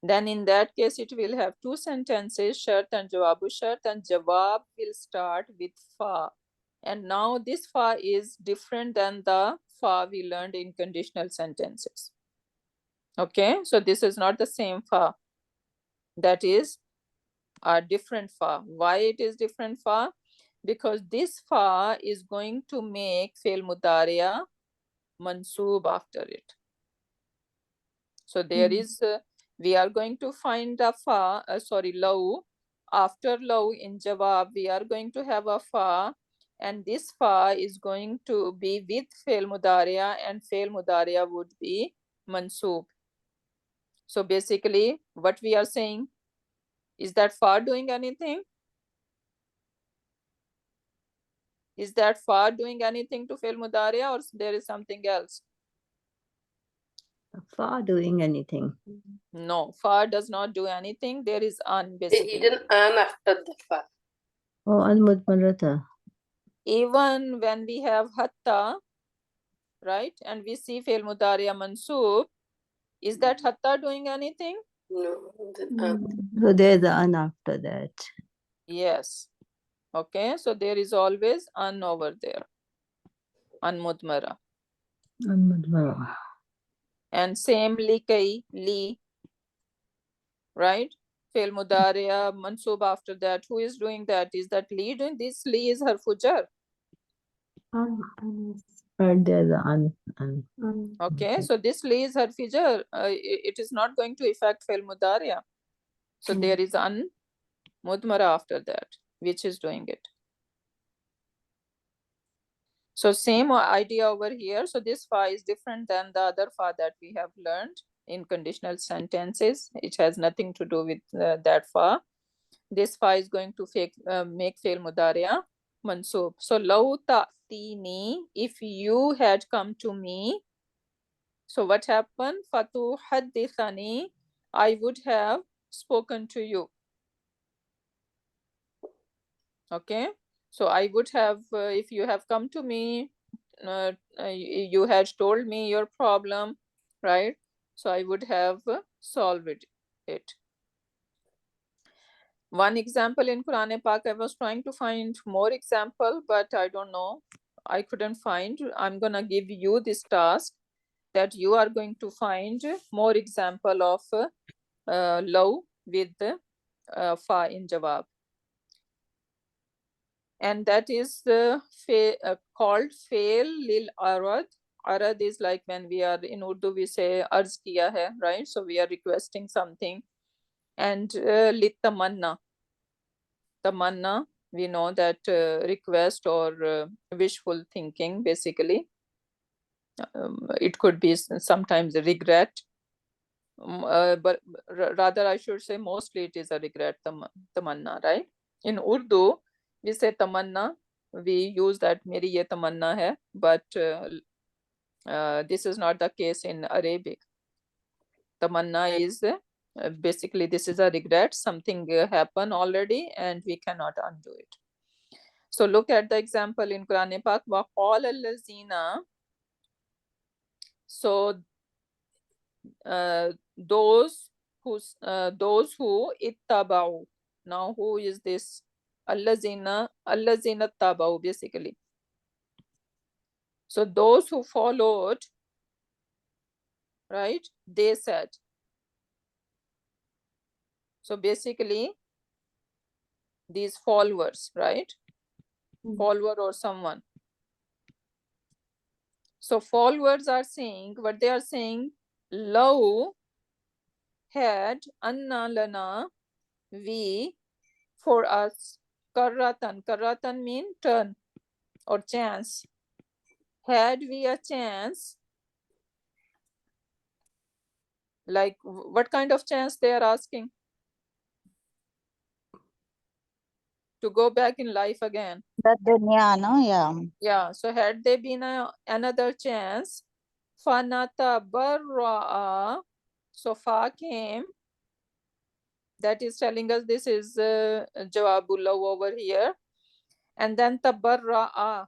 Then in that case, it will have two sentences, shart and jawabu shart, and jawab will start with fa. And now this fa is different than the fa we learned in conditional sentences. Okay, so this is not the same fa. That is a different fa. Why it is different fa? Because this fa is going to make fail mudariya mansoob after it. So there is, we are going to find a fa, law. After law in jawab, we are going to have a fa, and this fa is going to be with fail mudariya, and fail mudariya would be mansoob. So basically what we are saying, is that fa doing anything? Is that fa doing anything to fi'l mudari, or there is something else? Fa doing anything. No, fa does not do anything. There is an basically. Hidden an after the fa. Oh, al-mudmarata. Even when we have hatta, right, and we see fi'l mudari mansub, is that hatta doing anything? No, then an. So there's an after that. Yes. Okay, so there is always an over there. An mudmara. Al-mudmara. And same likai, li, right? Fi'l mudariya mansub after that. Who is doing that? Is that li doing this? Li is harfu jar. Right, there's an. Okay, so this li is harfi jar. It is not going to affect fi'l mudariya. So there is an mudmara after that, which is doing it. So same idea over here. So this fa is different than the other fa that we have learned in conditional sentences. It has nothing to do with that fa. This fa is going to make fi'l mudariya mansub. So law ta'tini, if you had come to me. So what happened? Fatu haddithani, I would have spoken to you. Okay, so I would have, if you have come to me, you had told me your problem, right? So I would have solved it. One example in Quran Pak, I was trying to find more example, but I don't know. I couldn't find. I'm gonna give you this task that you are going to find more example of law with fa in jawab. And that is called fail lil arad. Arad is like when we are in Urdu, we say arz kiya hai, right? So we are requesting something. And lit tamanna. Tamanna, we know that request or wishful thinking, basically. It could be sometimes a regret. But rather I should say mostly it is a regret, tamanna, right? In Urdu, we say tamanna, we use that meri ye tamanna hai, but this is not the case in Arabic. Tamanna is basically this is a regret, something happened already and we cannot undo it. So look at the example in Quran Pak, wa qala allazina. So those who ittaba'u. Now who is this? Allazina taba'u, basically. So those who followed, right, they said. So basically these followers, right? Follower or someone. So followers are saying, what they are saying, law had anna lana, we, for us, karratan mean turn or chance. Had we a chance, like what kind of chance they are asking? To go back in life again. The dunya, no? Yeah. Yeah, so had there been another chance, fanata barra'a, so fa came, that is telling us this is jawabullah over here. And then tabarra'a,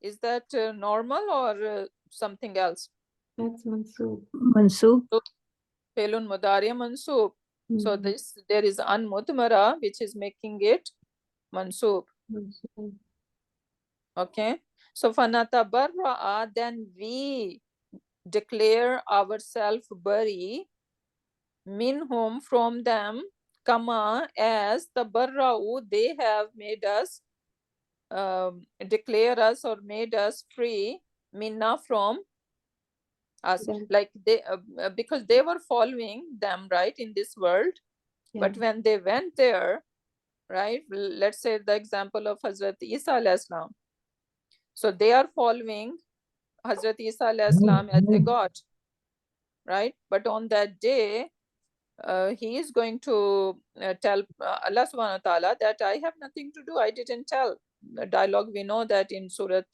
is that normal or something else? That's mansub. Mansub. Felun mudari mansub. So this there is an mutmara which is making it mansub. Okay, so fanata barra'a, then we declare ourselves bari, minhum, from them, kama, as tabarra'u, they have made us declare us or made us free, minna, from us. Like they because they were following them, right, in this world. But when they went there, right, let's say the example of Hazrat Isa alayhi salam. So they are following Hazrat Isa alayhi salam as a god, right? But on that day, he is going to tell Allah subhanahu wa ta'ala that I have nothing to do. I didn't tell. The dialogue, we know that in Surat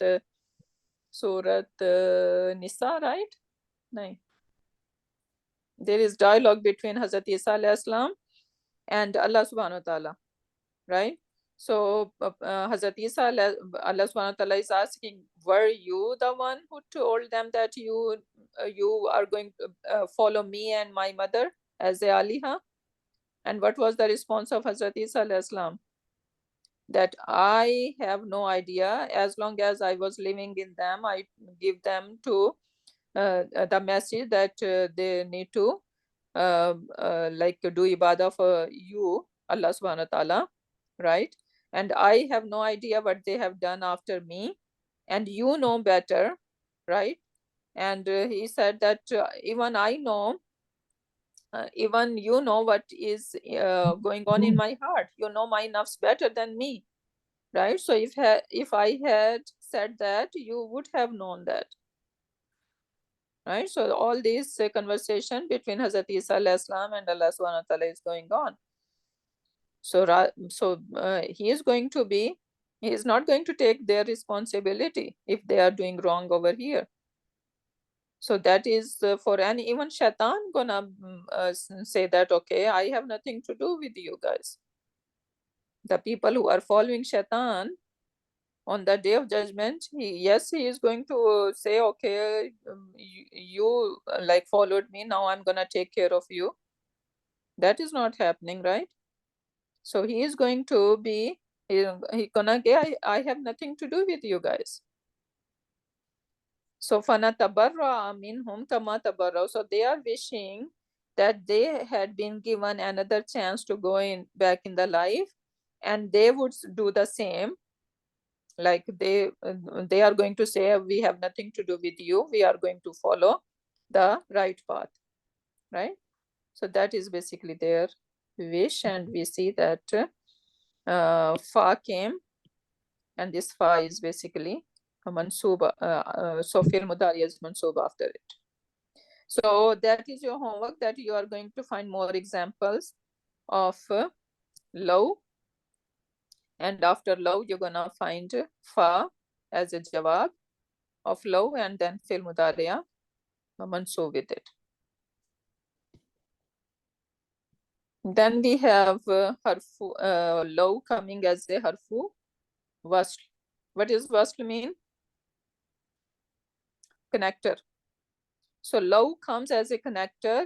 Nisa, right? No. There is dialogue between Hazrat Isa alayhi salam and Allah subhanahu wa ta'ala, right? So Hazrat Isa, Allah subhanahu wa ta'ala is asking, were you the one who told them that you are going to follow me and my mother as a aliha? And what was the response of Hazrat Isa alayhi salam? That I have no idea. As long as I was living in them, I give them to the message that they need to like do ibadah for you, Allah subhanahu wa ta'ala, right? And I have no idea what they have done after me, and you know better, right? And he said that even I know, even you know what is going on in my heart. You know my nafs better than me, right? So if I had said that, you would have known that, right? So all this conversation between Hazrat Isa alayhi salam and Allah subhanahu wa ta'ala is going on. So he is going to be, he is not going to take their responsibility if they are doing wrong over here. So that is for any, even shaitan gonna say that, okay, I have nothing to do with you guys. The people who are following shaitan, on the day of judgment, he is going to say, okay, you like followed me, now I'm gonna take care of you. That is not happening, right? So he is going to be, he gonna get, I have nothing to do with you guys. So فَنَتَبَرَّأَ مِنْهُمْ كَمَا تَبَرَّأُوا. So they are wishing that they had been given another chance to go back in the life, and they would do the same. Like they are going to say, we have nothing to do with you, we are going to follow the right path, right? So that is basically their wish, and we see that fa came, and this fa is basically a mansuba, so fi'l mudari is mansuba after it. So that is your homework, that you are going to find more examples of law, and after law you're gonna find fa as a jawab of law, and then fi'l mudariya mansoob with it. Then we have harfu law coming as a harfu wasl. What is wasl mean? Connector. So law comes as a connector.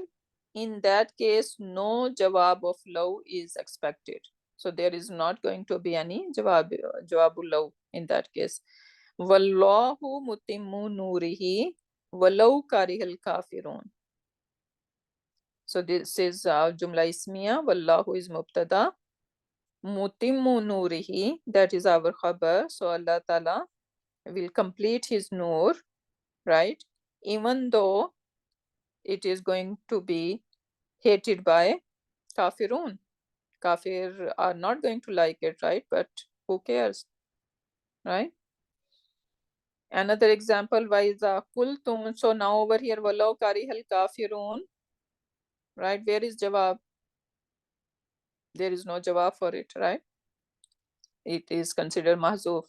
In that case, no jawab of law is expected. So there is not going to be any jawabu law in that case. Wallahu mutimmu nurihi walau karihal kafirun. So this is jumla ismiya. Wallahu is mubtada. Mutimmu nurihi, that is our khabar. So Allah Ta'ala will complete his nur, right? Even though it is going to be hated by kafirun. Kafir are not going to like it, right? But who cares, right? Another example, وَإِذَا قُلْتُمْ. So now over here, وَلَوْ كَرِهَ الْكَافِرُونَ, right? Where is jawab? There is no jawab for it, right? It is considered mahzuf.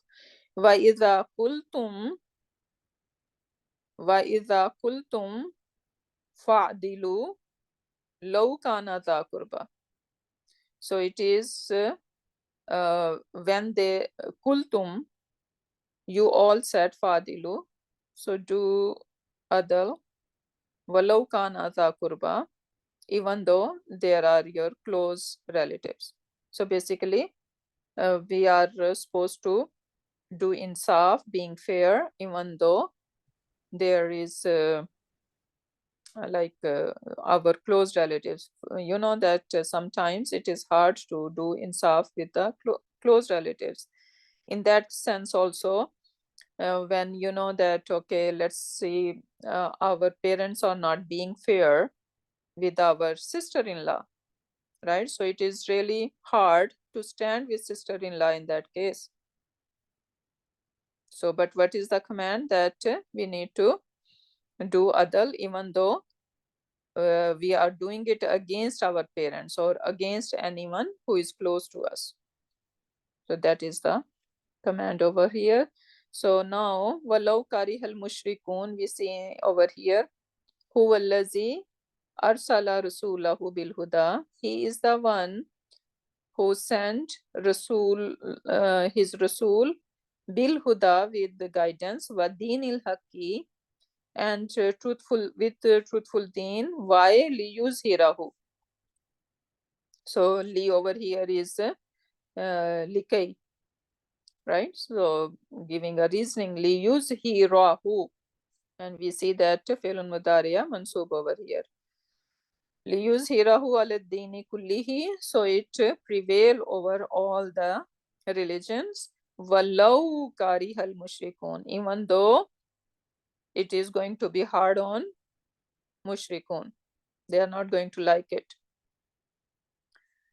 وَإِذَا قُلْتُمْ فَعْدِلُوا لَوْ كَانَ ذَا قُرْبَى. So it is when they kultum, you all said fadilu, so do adal, walau kana dha qurba, even though there are your close relatives. So basically we are supposed to do insaf, being fair, even though there is like our close relatives. You know that sometimes it is hard to do insaf with the close relatives. In that sense also, when you know that, okay, let's see, our parents are not being fair with our sister-in-law, right? So it is really hard to stand with sister-in-law in that case. So, but what is the command? That we need to do adal, even though we are doing it against our parents or against anyone who is close to us. So that is the command over here. So now, walau karihal mushrikun, we see over here, huwa allazi arsala rasulahu bil huda. He is the one who sent his Rasul bil huda, with the guidance, wa dinil haqqi, and truthful deen. Why? Li yuzhirahu. So li over here is likay, right? So giving a reasoning, li yuzhirahu, and we see that fi'lun mudariya mansub over here. Li yuzhirahu ala dini kullihi, so it prevail over all the religions. Walau karihal mushrikun, even though it is going to be hard on mushrikun, they are not going to like it.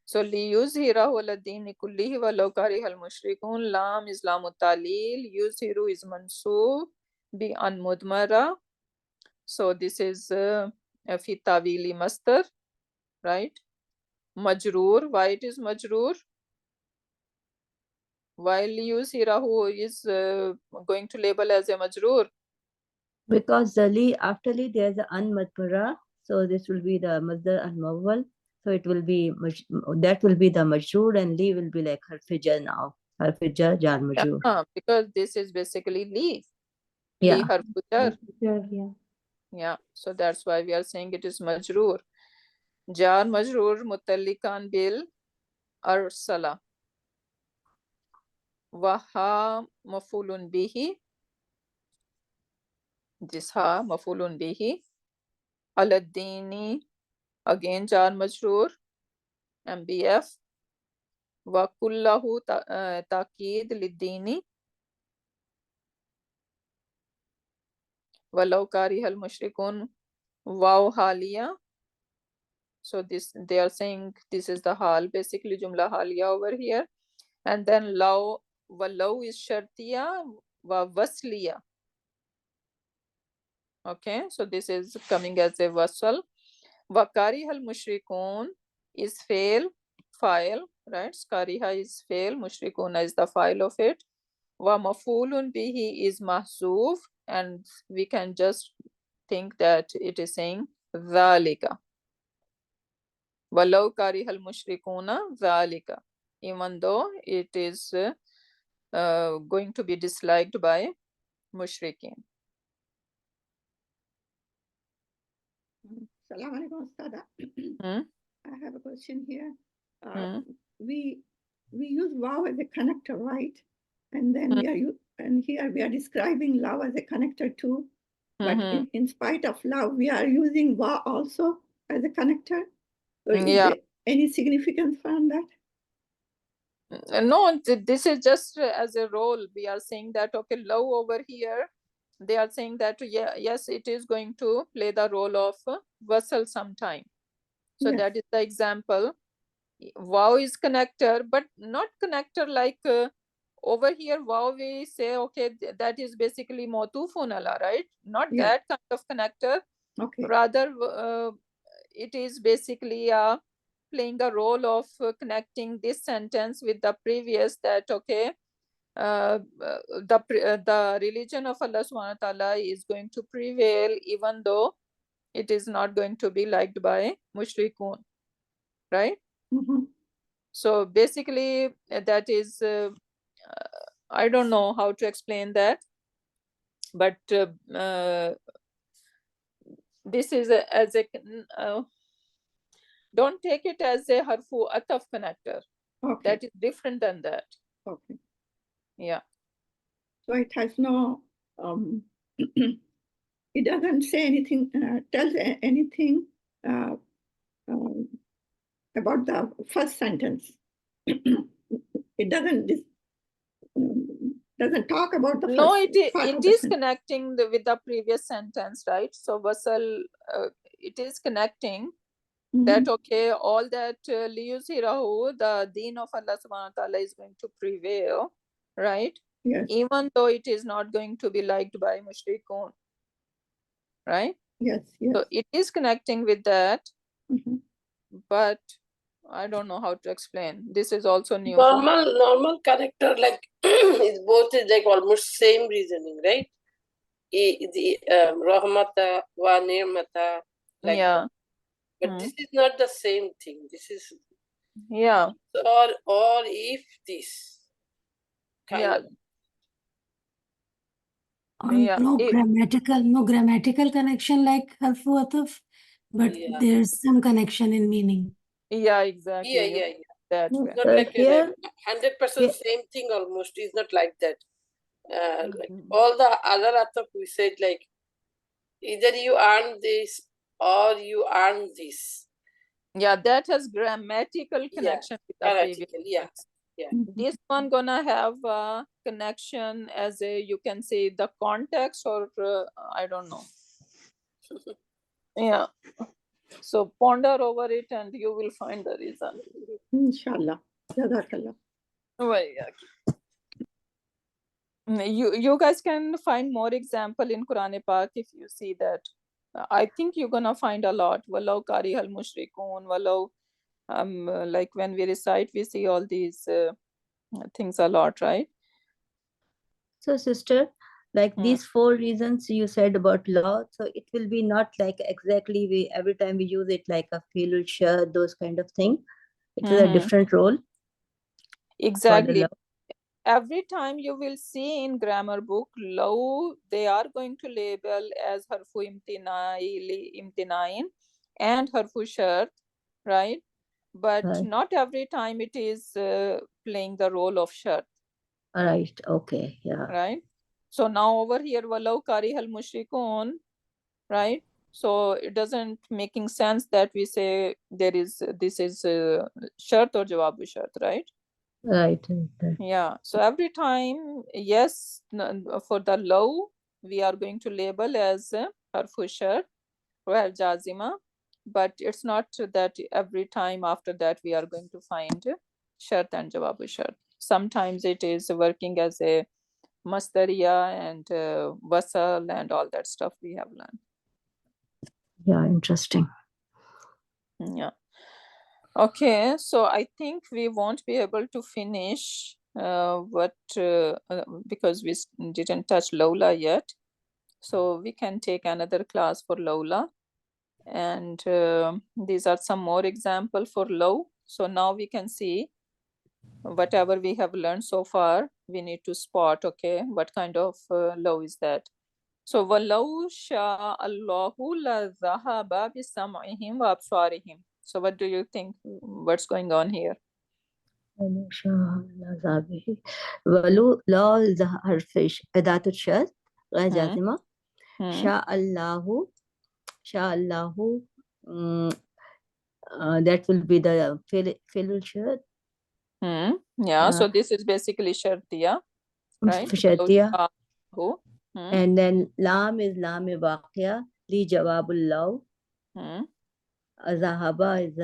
So liyuzhirahu ala dini kullihi walau karihal mushrikun. Lam is lamu talil, yuzhiru is mansub bi an mudmara. So this is fi tawili masdar, right? Majroor, why it is majroor? While yuzhirahu is going to label as a majroor. Because the li, after li, there's an an-madmura. So this will be the masdar al-mawwal. So it will be, that will be the majroor, and li will be like harf-jar now. Harf-jar, jar majroor. Yeah, because this is basically li. Yeah. Li harf-jar. Yeah. Yeah, so that's why we are saying it is majroor. Jar majroor mutallikan bil arsala. Waha mafulun bihi. This ha mafulun bihi. Aladdini, again jar majroor. MBF. Wa kullahu taqid liddini. Walau karihal mushrikun. Wow haliya. So this, they are saying this is the hal, basically jumla haliya over here. And then law, walau is shartiya, wa wasliya. Okay, so this is coming as a wasal. Wa karihal mushrikun is fail, file, right? Kariha is fail, mushrikuna is the file of it. Wa mafulun bihi is mahzuf, and we can just think that it is saying dhalika. Walau karihal mushrikuna dhalika, even though it is going to be disliked by mushrikin. Salam alaikum, Ustada. I have a question here. We use wow as a connector, right? And then here we are describing love as a connector too. But in spite of love, we are using wa also as a connector. So is there any significance from that? No, this is just as a role. We are saying that, okay, love over here, they are saying that, yes, it is going to play the role of vessel sometime. So that is the example. Wow is connector, but not connector like over here. Wow, we say, okay, that is basically motufun ala, right? Not that kind of connector. Okay. Rather, it is basically playing a role of connecting this sentence with the previous, that okay, the religion of Allah subhanahu wa ta'ala is going to prevail, even though it is not going to be liked by mushrikun, right? So basically that is I don't know how to explain that, but this is as a don't take it as a harfu ataf connector. Okay. That is different than that. Okay. Yeah. So it has no, it doesn't say anything, tells anything about the first sentence. It doesn't talk about the no, first it is connecting with the previous sentence, right? So wasal, it is connecting that, okay, all that liyuzhirahu, the deen of Allah subhanahu wa ta'ala is going to prevail, right? Yes. Even though it is not going to be liked by mushrikun, right? Yes, yes. So it is connecting with that, Mhm. but I don't know how to explain. This is also new for me. Normal connector, like is both is like almost same reasoning, right? The rahmata wa nirmata, like Yeah. that. But this is not the same thing. This is Yeah. or if this kind Yeah. of. Or Yeah. no grammatical connection like harfu ataf, but Yeah. there's some connection in meaning. Yeah, exactly. Yeah. That way. Not like here, 100% same thing almost. It's not like that. Like all the other ataf we said, like either you earn this or you earn this. Yeah, that has grammatical connection with the previous Grammatical, yeah. ones. Yeah. This one gonna have a connection as a, you can say, the context, or I don't know. Yeah. So ponder over it and you will find the reason. Inshallah. Jazakallah. Well, yeah. You guys can find more example in Quran Pak if you see that. I think you're gonna find a lot. Walau karihal mushrikun, walau like when we recite, we see all these things a lot, right? so sister, like these 4 reasons you said about law, so it will be not like exactly we every time we use it like a filul shar, those kind of thing. It is a different role. Exactly. Every time you will see in grammar book, law, they are going to label as harfu imtinain and harfu shart, right? But not every time it is playing the role of shart. Right. Okay. Yeah. Right. So now over here, walau karihal mushrikun, right? So it doesn't making sense that we say there is this is shart or jawabu shart, right? Right. Yeah. So every time, yes, for the law, we are going to label as harfu shart or al jazima, but it's not that every time after that we are going to find shart and jawabu shart. Sometimes it is working as a masdariya and wasal and all that stuff we have learned. Yeah, interesting. Yeah. Okay, so I think we won't be able to finish because we didn't touch Lola yet. So we can take another class for Lola. And these are some more example for low. So now we can see whatever we have learned so far, we need to spot, okay, what kind of low is that. So وَلَوْ شَاءَ اللَّهُ لَذَهَبَ بِسَمْعِهِمْ وَأَبْصَارِهِم. So what do you think? What's going on here? ولو لا حرف أداة الشرط غير جازمة. شاء الله that will be the fi'l shart. Yeah, so this is basically shartiya, right? Shartiya. And then lam is lam waqiya li jawabul law. Zahaba is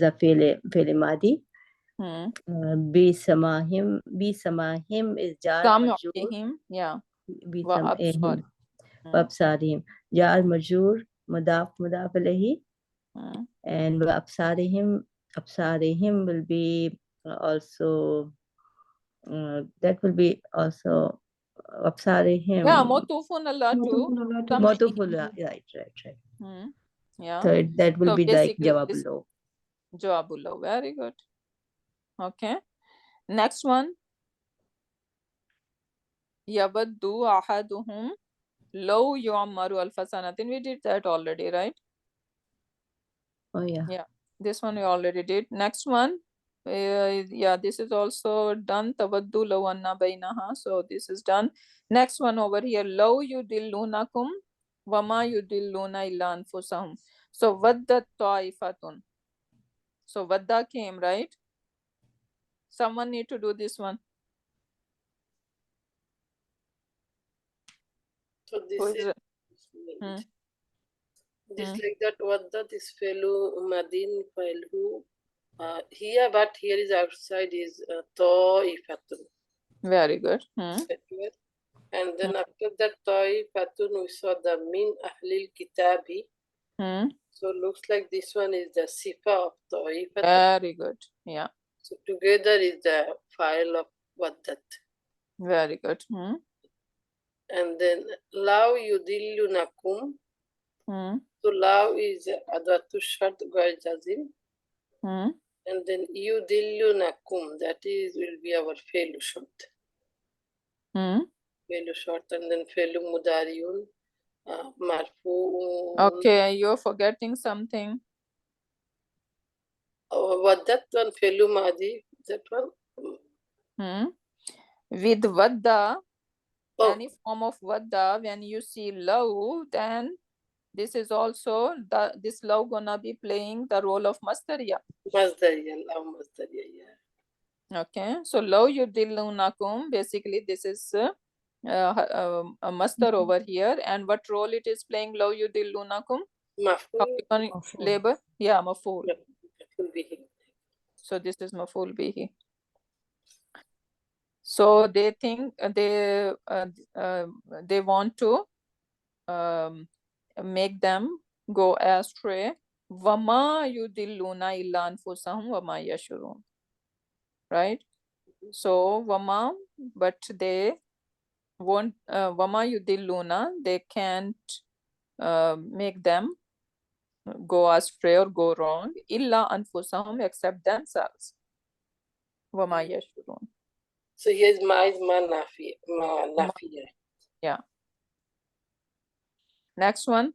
a fi'l madi. Bisamahim is jar majrur. Yeah. Bisamahim. Wabsarihim. Jar majrur mudaf alayhi. And absarihim will be also that will be also absarihim. Yeah, motufun Allah too. Motufun, right. Yeah. So that will be like jawabul law. Very good. Okay. Next one. Yabaddu ahaduhum law yu'ammaru alfa sanatin. We did that already, right? Oh yeah. Yeah. This one we already did. Next one. Yeah, this is also done. Tawaddu law anna bainaha. So this is done. Next one over here. Law yudillunakum wama yudilluna illa anfusahum. So wadda ta'ifatun. So wadda came, right? Someone need to do this one. So this is this like that wadda, this fellow madin fellow here, but here is outside is ta'ifatun. Very good. And then after that, Ta'ifatun, we saw the min ahlil kitabi. So looks like this one is the sifa of Ta'ifatun. Very good. Yeah. So together is the file of Waddat. Very good. And then Law yudillunakum. So Law is Adwatu Shart Gai Jazim. And then yudillunakum, that is will be our Felu Shart. Felu Shart, and then Felu Mudariun. Marfu. Okay, you're forgetting something. What that one? Felu Madi, that one? With Vadda, any form of Vadda, when you see law, then this is also this law gonna be playing the role of Masdariya. Masdariya, law Masdariya, yeah. Okay, so law yudillunakum, basically this is a masdar over here, and what role it is playing? Law yudillunakum. Maf'ul. Labor, yeah, maf'ul. Maf'ul bihi. So this is maf'ul bihi. So they think they want to make them go astray. Wama yudilluna illa anfusahum wama yashurun. Right? So wama, but they won't. Wama yudilluna, they can't make them go astray or go wrong. Illa anfusahum, except themselves. Wama yashurun. So here's ma nafiya. Yeah. Next one.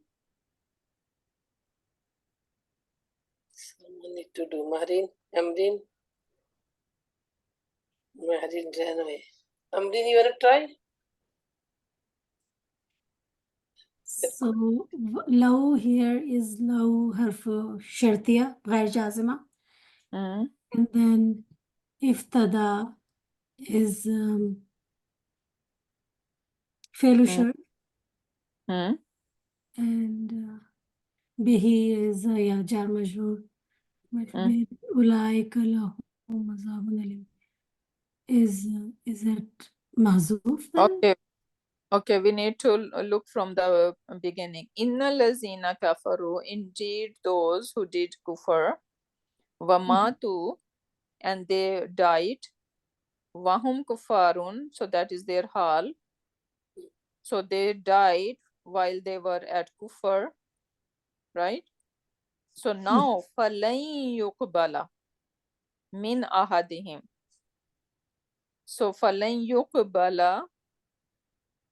Someone need to do Mahrin, Amrin. Mahrin ran away. Amrin, you want to try? So law here is law harf shartiya غير جازمة. And then iftada is فعل شرط. And bihi is jar majroor. أولئك لهم عذاب أليم. Is it mahzuf then? Okay, we need to look from the beginning. Inna lazina kafaru, indeed those who did kufr, wamatu, and they died, wahum kufarun, so that is their hal. So they died while they were at kufr, right? So now, فَلَن يُقْبَلَ min ahadihim. So فَلَن يُقْبَلَ,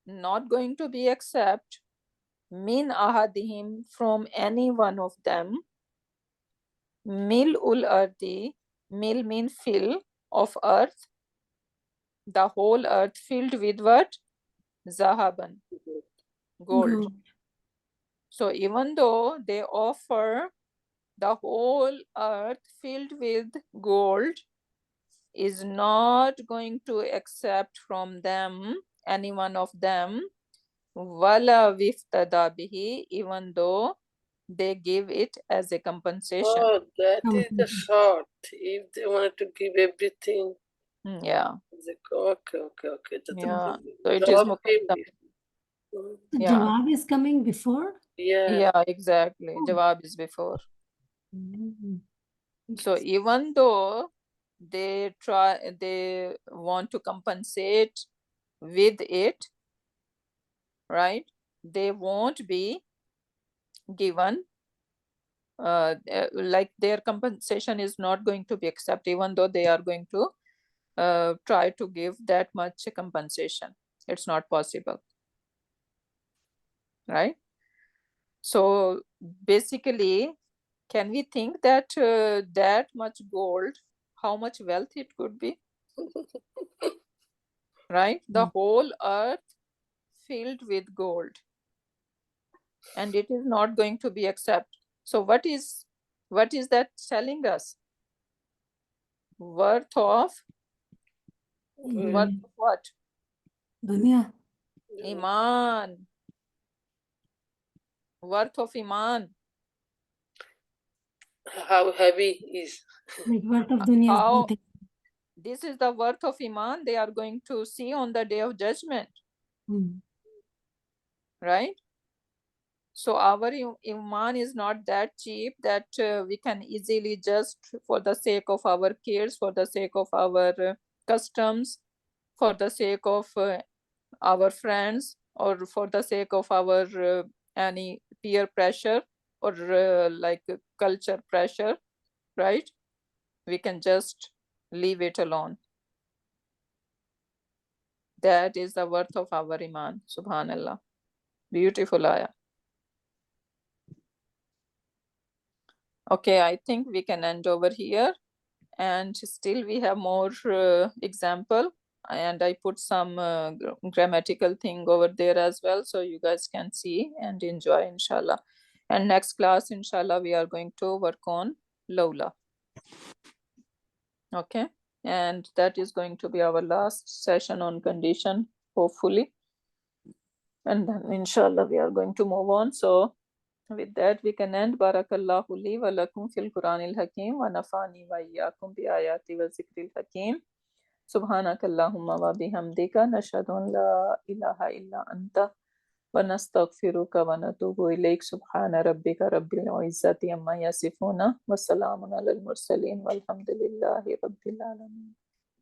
not going to be accept, min ahadihim, from any one of them, mil'ul ardi, mil mean fill of earth, the whole earth filled with what? Zahaban, gold. So even though they offer the whole earth filled with gold, is not going to accept from them, any one of them, wala wiftada bihi, even though they give it as a compensation. Oh, that is the short. If they wanted to give everything. Yeah. Okay. Yeah. So it is muqaddam. The jawab is coming before? Yeah, exactly. Jawab is before. So even though they want to compensate with it, right? They won't be given, like their compensation is not going to be accepted, even though they are going to try to give that much compensation. It's not possible, right? So basically, can we think that that much gold, how much wealth it could be? Right? The whole earth filled with gold, and it is not going to be accepted. So what is that telling us? Worth of what? Dunya. Iman. Worth of Iman. How heavy is? Like worth of dunya is This is the worth of Iman they are going to see on the day of judgment. Right? So our iman is not that cheap that we can easily just for the sake of our kids, for the sake of our customs, for the sake of our friends, or for the sake of our any peer pressure or like culture pressure, right? We can just leave it alone. That is the worth of our iman. Subhanallah. Beautiful ayah. Okay, I think we can end over here. And still we have more example. And I put some grammatical thing over there as well. So you guys can see and enjoy, inshallah. And next class, inshallah, we are going to work on Lola. Okay. And that is going to be our last session on condition, hopefully. And then inshallah, we are going to move on. So with that, we can end. Barakallahu li wa lakum fil Quranil Hakim wa nafani wa iyyakum bi ayati wa zikril hakim. Subhanakallahumma wa bihamdika nashhadu an la ilaha illa anta wa nastaghfiruka wa natubu ilayk. Subhana rabbika rabbil izzati amma yasifuna wa salamun alal mursalin walhamdulillahi rabbil alamin.